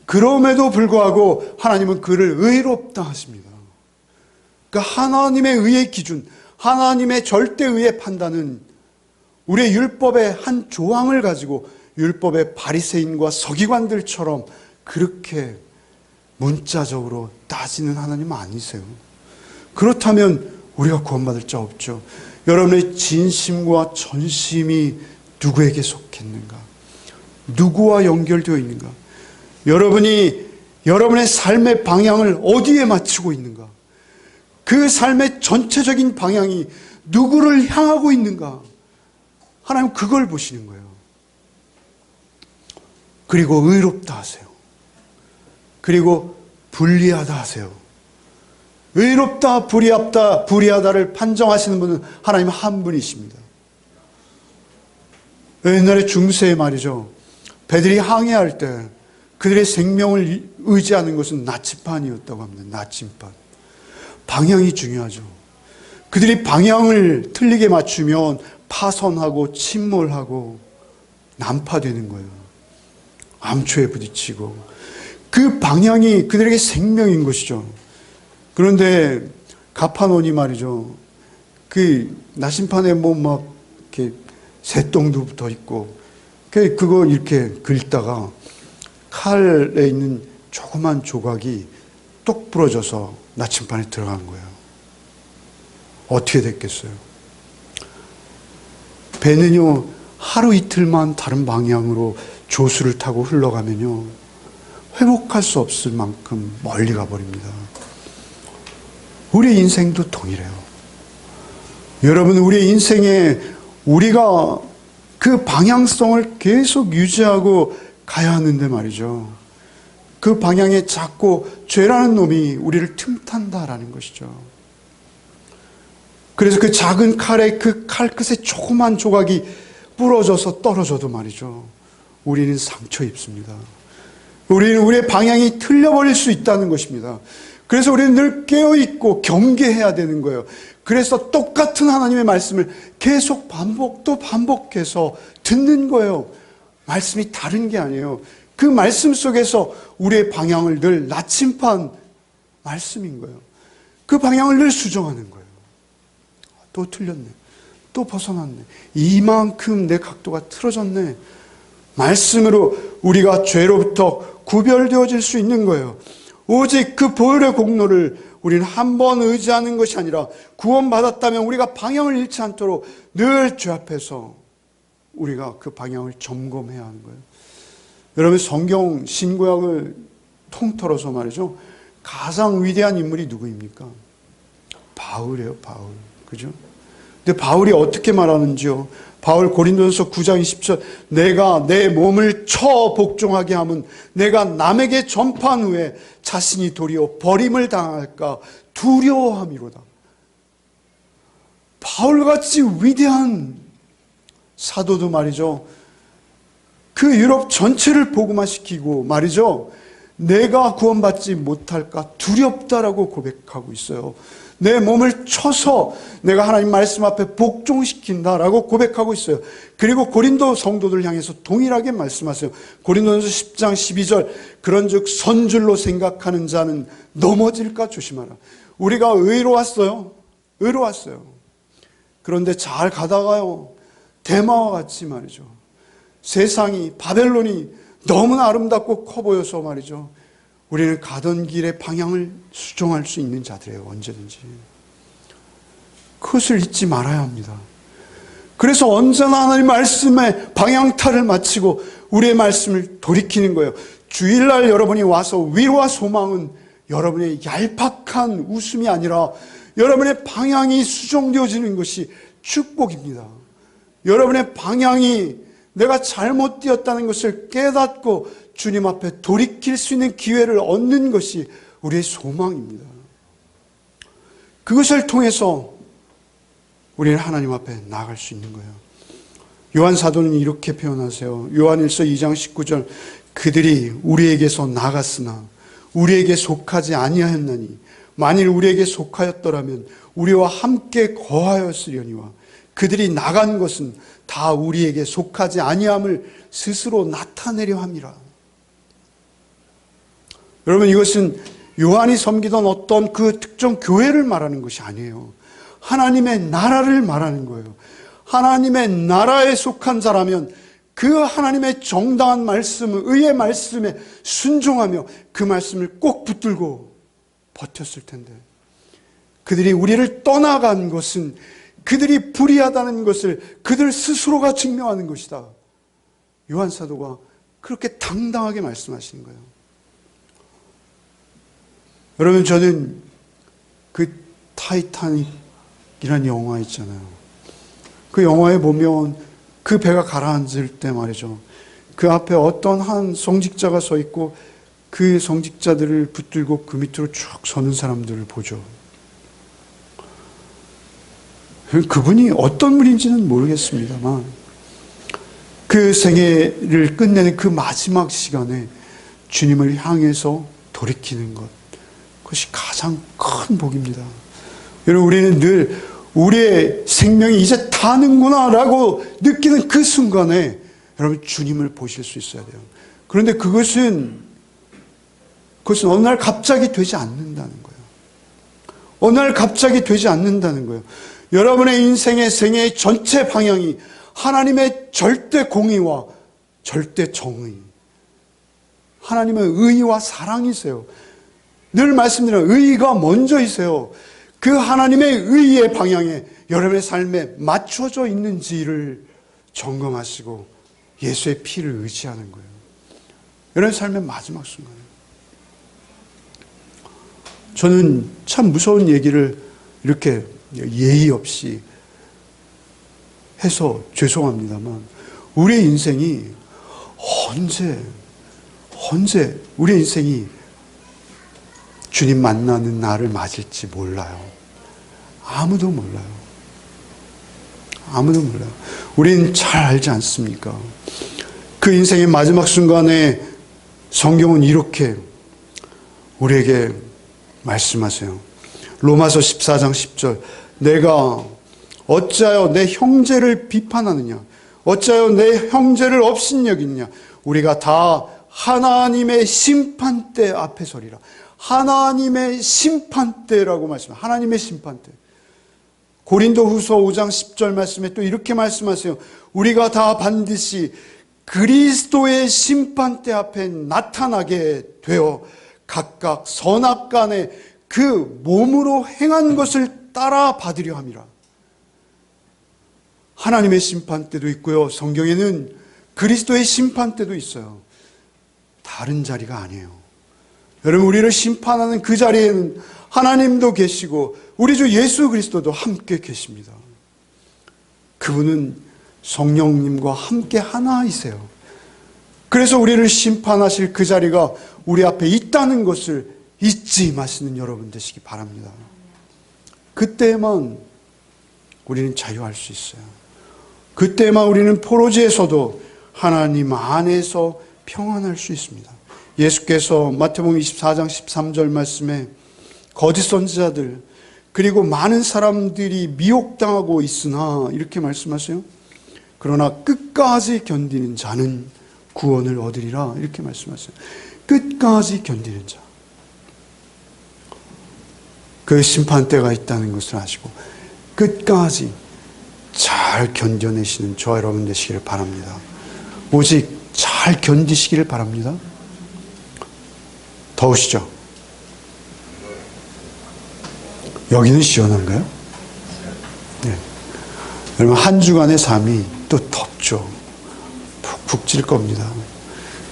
그럼에도 불구하고 하나님은 그를 의롭다 하십니다. 그러니까 하나님의 의의 기준, 하나님의 절대의의 판단은 우리의 율법의 한 조항을 가지고 율법의 바리새인과 서기관들처럼 그렇게 문자적으로 따지는 하나님 아니세요. 그렇다면 우리가 구원받을 자 없죠. 여러분의 진심과 전심이 누구에게 속했는가? 누구와 연결되어 있는가? 여러분이 여러분의 삶의 방향을 어디에 맞추고 있는가? 그 삶의 전체적인 방향이 누구를 향하고 있는가? 하나님 그걸 보시는 거예요. 그리고 의롭다 하세요. 그리고 불리하다 하세요. 의롭다, 불의하다를 판정하시는 분은 하나님 한 분이십니다. 옛날에 중세에 말이죠. 배들이 항해할 때 그들의 생명을 의지하는 것은 나침판이었다고 합니다. 나침판. 방향이 중요하죠. 그들이 방향을 틀리게 맞추면 파손하고 침몰하고 난파되는 거예요. 암초에 부딪히고. 그 방향이 그들에게 생명인 것이죠. 그런데 가판원이 말이죠. 그 나침판에 뭐 막 이렇게 새똥도 붙어 있고, 그거 이렇게 긁다가 칼에 있는 조그만 조각이 똑 부러져서 나침판에 들어간 거예요. 어떻게 됐겠어요? 배는요, 하루 이틀만 다른 방향으로 조수를 타고 흘러가면요, 회복할 수 없을 만큼 멀리 가버립니다. 우리 인생도 동일해요. 여러분, 우리 인생에 우리가 그 방향성을 계속 유지하고 가야 하는데 말이죠. 그 방향에 자꾸 죄라는 놈이 우리를 틈탄다라는 것이죠. 그래서 그 작은 칼에 그 칼끝에 조그만 조각이 부러져서 떨어져도 말이죠. 우리는 상처 입습니다. 우리는 우리의 방향이 틀려버릴 수 있다는 것입니다. 그래서 우리는 늘 깨어있고 경계해야 되는 거예요. 그래서 똑같은 하나님의 말씀을 계속 반복해서 듣는 거예요. 말씀이 다른 게 아니에요. 그 말씀 속에서 우리의 방향을 늘 나침판 말씀인 거예요. 그 방향을 늘 수정하는 거예요. 또 틀렸네. 또 벗어났네. 이만큼 내 각도가 틀어졌네. 말씀으로 우리가 죄로부터 구별되어질 수 있는 거예요. 오직 그 보혈의 공로를 우리는 한 번 의지하는 것이 아니라 구원받았다면 우리가 방향을 잃지 않도록 늘 죄 앞에서 우리가 그 방향을 점검해야 하는 거예요. 여러분, 성경 신구약을 통틀어서 말이죠. 가장 위대한 인물이 누구입니까? 바울이에요, 바울. 그죠? 근데 바울이 어떻게 말하는지요? 바울 고린도전서 9장 20절, 내가 내 몸을 쳐 복종하게 하면 내가 남에게 전파한 후에 자신이 도리어 버림을 당할까 두려워함이로다. 바울같이 위대한 사도도 말이죠. 그 유럽 전체를 복음화시키고 말이죠. 내가 구원받지 못할까 두렵다라고 고백하고 있어요. 내 몸을 쳐서 내가 하나님 말씀 앞에 복종시킨다라고 고백하고 있어요. 그리고 고린도 성도들 향해서 동일하게 말씀하세요. 고린도전서 10장 12절, 그런즉 선줄로 생각하는 자는 넘어질까 조심하라. 우리가 의로웠어요. 의로웠어요. 그런데 잘 가다가요, 대마와 같이 말이죠. 세상이, 바벨론이 너무나 아름답고 커 보여서 말이죠. 우리는 가던 길의 방향을 수정할 수 있는 자들이에요. 언제든지. 그것을 잊지 말아야 합니다. 그래서 언제나 하나님 말씀의 방향타를 마치고 우리의 말씀을 돌이키는 거예요. 주일날 여러분이 와서 위로와 소망은 여러분의 얄팍한 웃음이 아니라 여러분의 방향이 수정되어지는 것이 축복입니다. 여러분의 방향이 내가 잘못 되었다는 것을 깨닫고 주님 앞에 돌이킬 수 있는 기회를 얻는 것이 우리의 소망입니다. 그것을 통해서 우리는 하나님 앞에 나아갈 수 있는 거예요. 요한 사도는 이렇게 표현하세요. 요한일서 2장 19절, 그들이 우리에게서 나갔으나 우리에게 속하지 아니하였나니 만일 우리에게 속하였더라면 우리와 함께 거하였으려니와 그들이 나간 것은 다 우리에게 속하지 아니함을 스스로 나타내려 함이라. 여러분, 이것은 요한이 섬기던 어떤 그 특정 교회를 말하는 것이 아니에요. 하나님의 나라를 말하는 거예요. 하나님의 나라에 속한 자라면 그 하나님의 정당한 말씀, 의의 말씀에 순종하며 그 말씀을 꼭 붙들고 버텼을 텐데, 그들이 우리를 떠나간 것은 그들이 불의하다는 것을 그들 스스로가 증명하는 것이다. 요한 사도가 그렇게 당당하게 말씀하시는 거예요. 여러분, 저는 그 타이타닉이라는 영화 있잖아요. 그 영화에 보면 그 배가 가라앉을 때 말이죠, 그 앞에 어떤 한 성직자가 서 있고 그 성직자들을 붙들고 그 밑으로 쭉 서는 사람들을 보죠. 그분이 어떤 분인지는 모르겠습니다만 그 생애를 끝내는 그 마지막 시간에 주님을 향해서 돌이키는 것, 그것이 가장 큰 복입니다. 여러분, 우리는 늘 우리의 생명이 이제 다는구나 라고 느끼는 그 순간에 여러분 주님을 보실 수 있어야 돼요. 그런데 그것은 어느 날 갑자기 되지 않는다는 거예요. 어느 날 갑자기 되지 않는다는 거예요. 여러분의 인생의 생애의 전체 방향이 하나님의 절대 공의와 절대 정의, 하나님의 의와 사랑이세요. 늘 말씀드리는 의가 먼저이세요. 그 하나님의 의의 방향에 여러분의 삶에 맞춰져 있는지를 점검하시고 예수의 피를 의지하는 거예요. 여러분의 삶의 마지막 순간에. 저는 참 무서운 얘기를 이렇게 예의 없이 해서 죄송합니다만, 우리의 인생이 언제 우리의 인생이 주님 만나는 날을 맞을지 몰라요. 아무도 몰라요. 아무도 몰라요. 우리는 잘 알지 않습니까? 그 인생의 마지막 순간에 성경은 이렇게 우리에게 말씀하세요. 로마서 14장 10절, 내가 어찌하여 내 형제를 비판하느냐, 어찌하여 내 형제를 업신여기느냐, 우리가 다 하나님의 심판대 앞에 서리라. 하나님의 심판대라고 말씀해요. 하나님의 심판대. 고린도후서 5장 10절 말씀에 또 이렇게 말씀하세요. 우리가 다 반드시 그리스도의 심판대 앞에 나타나게 되어 각각 선악간에 그 몸으로 행한 것을 따라 받으려 함이라. 하나님의 심판대도 있고요, 성경에는 그리스도의 심판대도 있어요. 다른 자리가 아니에요. 여러분, 우리를 심판하는 그 자리에는 하나님도 계시고 우리 주 예수 그리스도도 함께 계십니다. 그분은 성령님과 함께 하나이세요. 그래서 우리를 심판하실 그 자리가 우리 앞에 있다는 것을 잊지 마시는 여러분 되시기 바랍니다. 그때만 우리는 자유할 수 있어요. 그때만 우리는 포로지에서도 하나님 안에서 평안할 수 있습니다. 예수께서 마태복음 24장 13절 말씀에 거짓 선지자들 그리고 많은 사람들이 미혹당하고 있으나 이렇게 말씀하세요. 그러나 끝까지 견디는 자는 구원을 얻으리라, 이렇게 말씀하세요. 끝까지 견디는 자, 그 심판대가 있다는 것을 아시고 끝까지 잘 견뎌내시는 저와 여러분 되시기를 바랍니다. 오직 잘 견디시기를 바랍니다. 더우시죠? 여기는 시원한가요? 네. 여러분, 한 주간의 삶이 또 덥죠. 푹푹 찔 겁니다.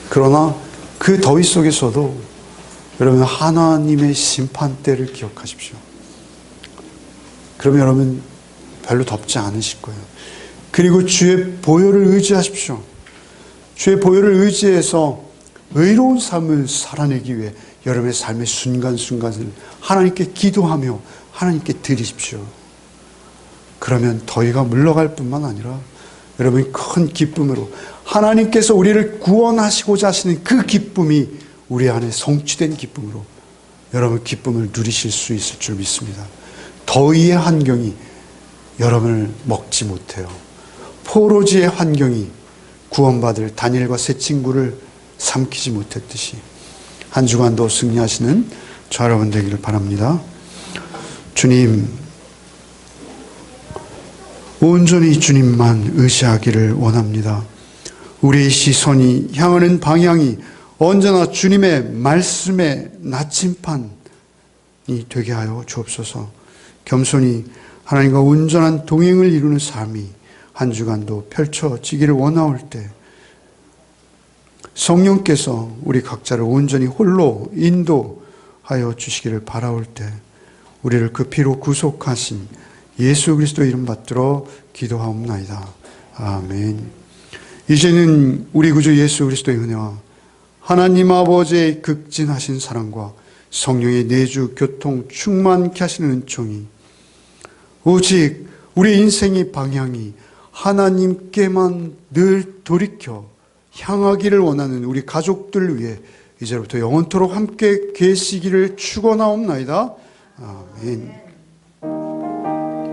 그러나 그 더위 속에서도 여러분 하나님의 심판대를 기억하십시오. 그러면 여러분 별로 덥지 않으실 거예요. 그리고 주의 보혈을 의지하십시오. 주의 보혈을 의지해서 의로운 삶을 살아내기 위해 여러분의 삶의 순간순간을 하나님께 기도하며 하나님께 드리십시오. 그러면 더위가 물러갈 뿐만 아니라 여러분이 큰 기쁨으로 하나님께서 우리를 구원하시고자 하시는 그 기쁨이 우리 안에 성취된 기쁨으로 여러분 기쁨을 누리실 수 있을 줄 믿습니다. 더위의 환경이 여러분을 먹지 못해요. 포로지의 환경이 구원받을 다니엘과 세 친구를 삼키지 못했듯이 한 주간도 승리하시는 저 여러분 되기를 바랍니다. 주님, 온전히 주님만 의지하기를 원합니다. 우리의 시선이 향하는 방향이 언제나 주님의 말씀의 나침판이 되게 하여 주옵소서. 겸손히 하나님과 온전한 동행을 이루는 삶이 한 주간도 펼쳐지기를 원하올 때 성령께서 우리 각자를 온전히 홀로 인도하여 주시기를 바라올 때 우리를 그 피로 구속하신 예수 그리스도의 이름 받들어 기도하옵나이다. 아멘. 이제는 우리 구주 예수 그리스도의 은혜와 하나님 아버지의 극진하신 사랑과 성령의 내주 교통 충만케 하시는 은총이 오직 우리 인생의 방향이 하나님께만 늘 돌이켜 향하기를 원하는 우리 가족들 위해 이제부터 영원토록 함께 계시기를 축원하옵나이다. 아멘.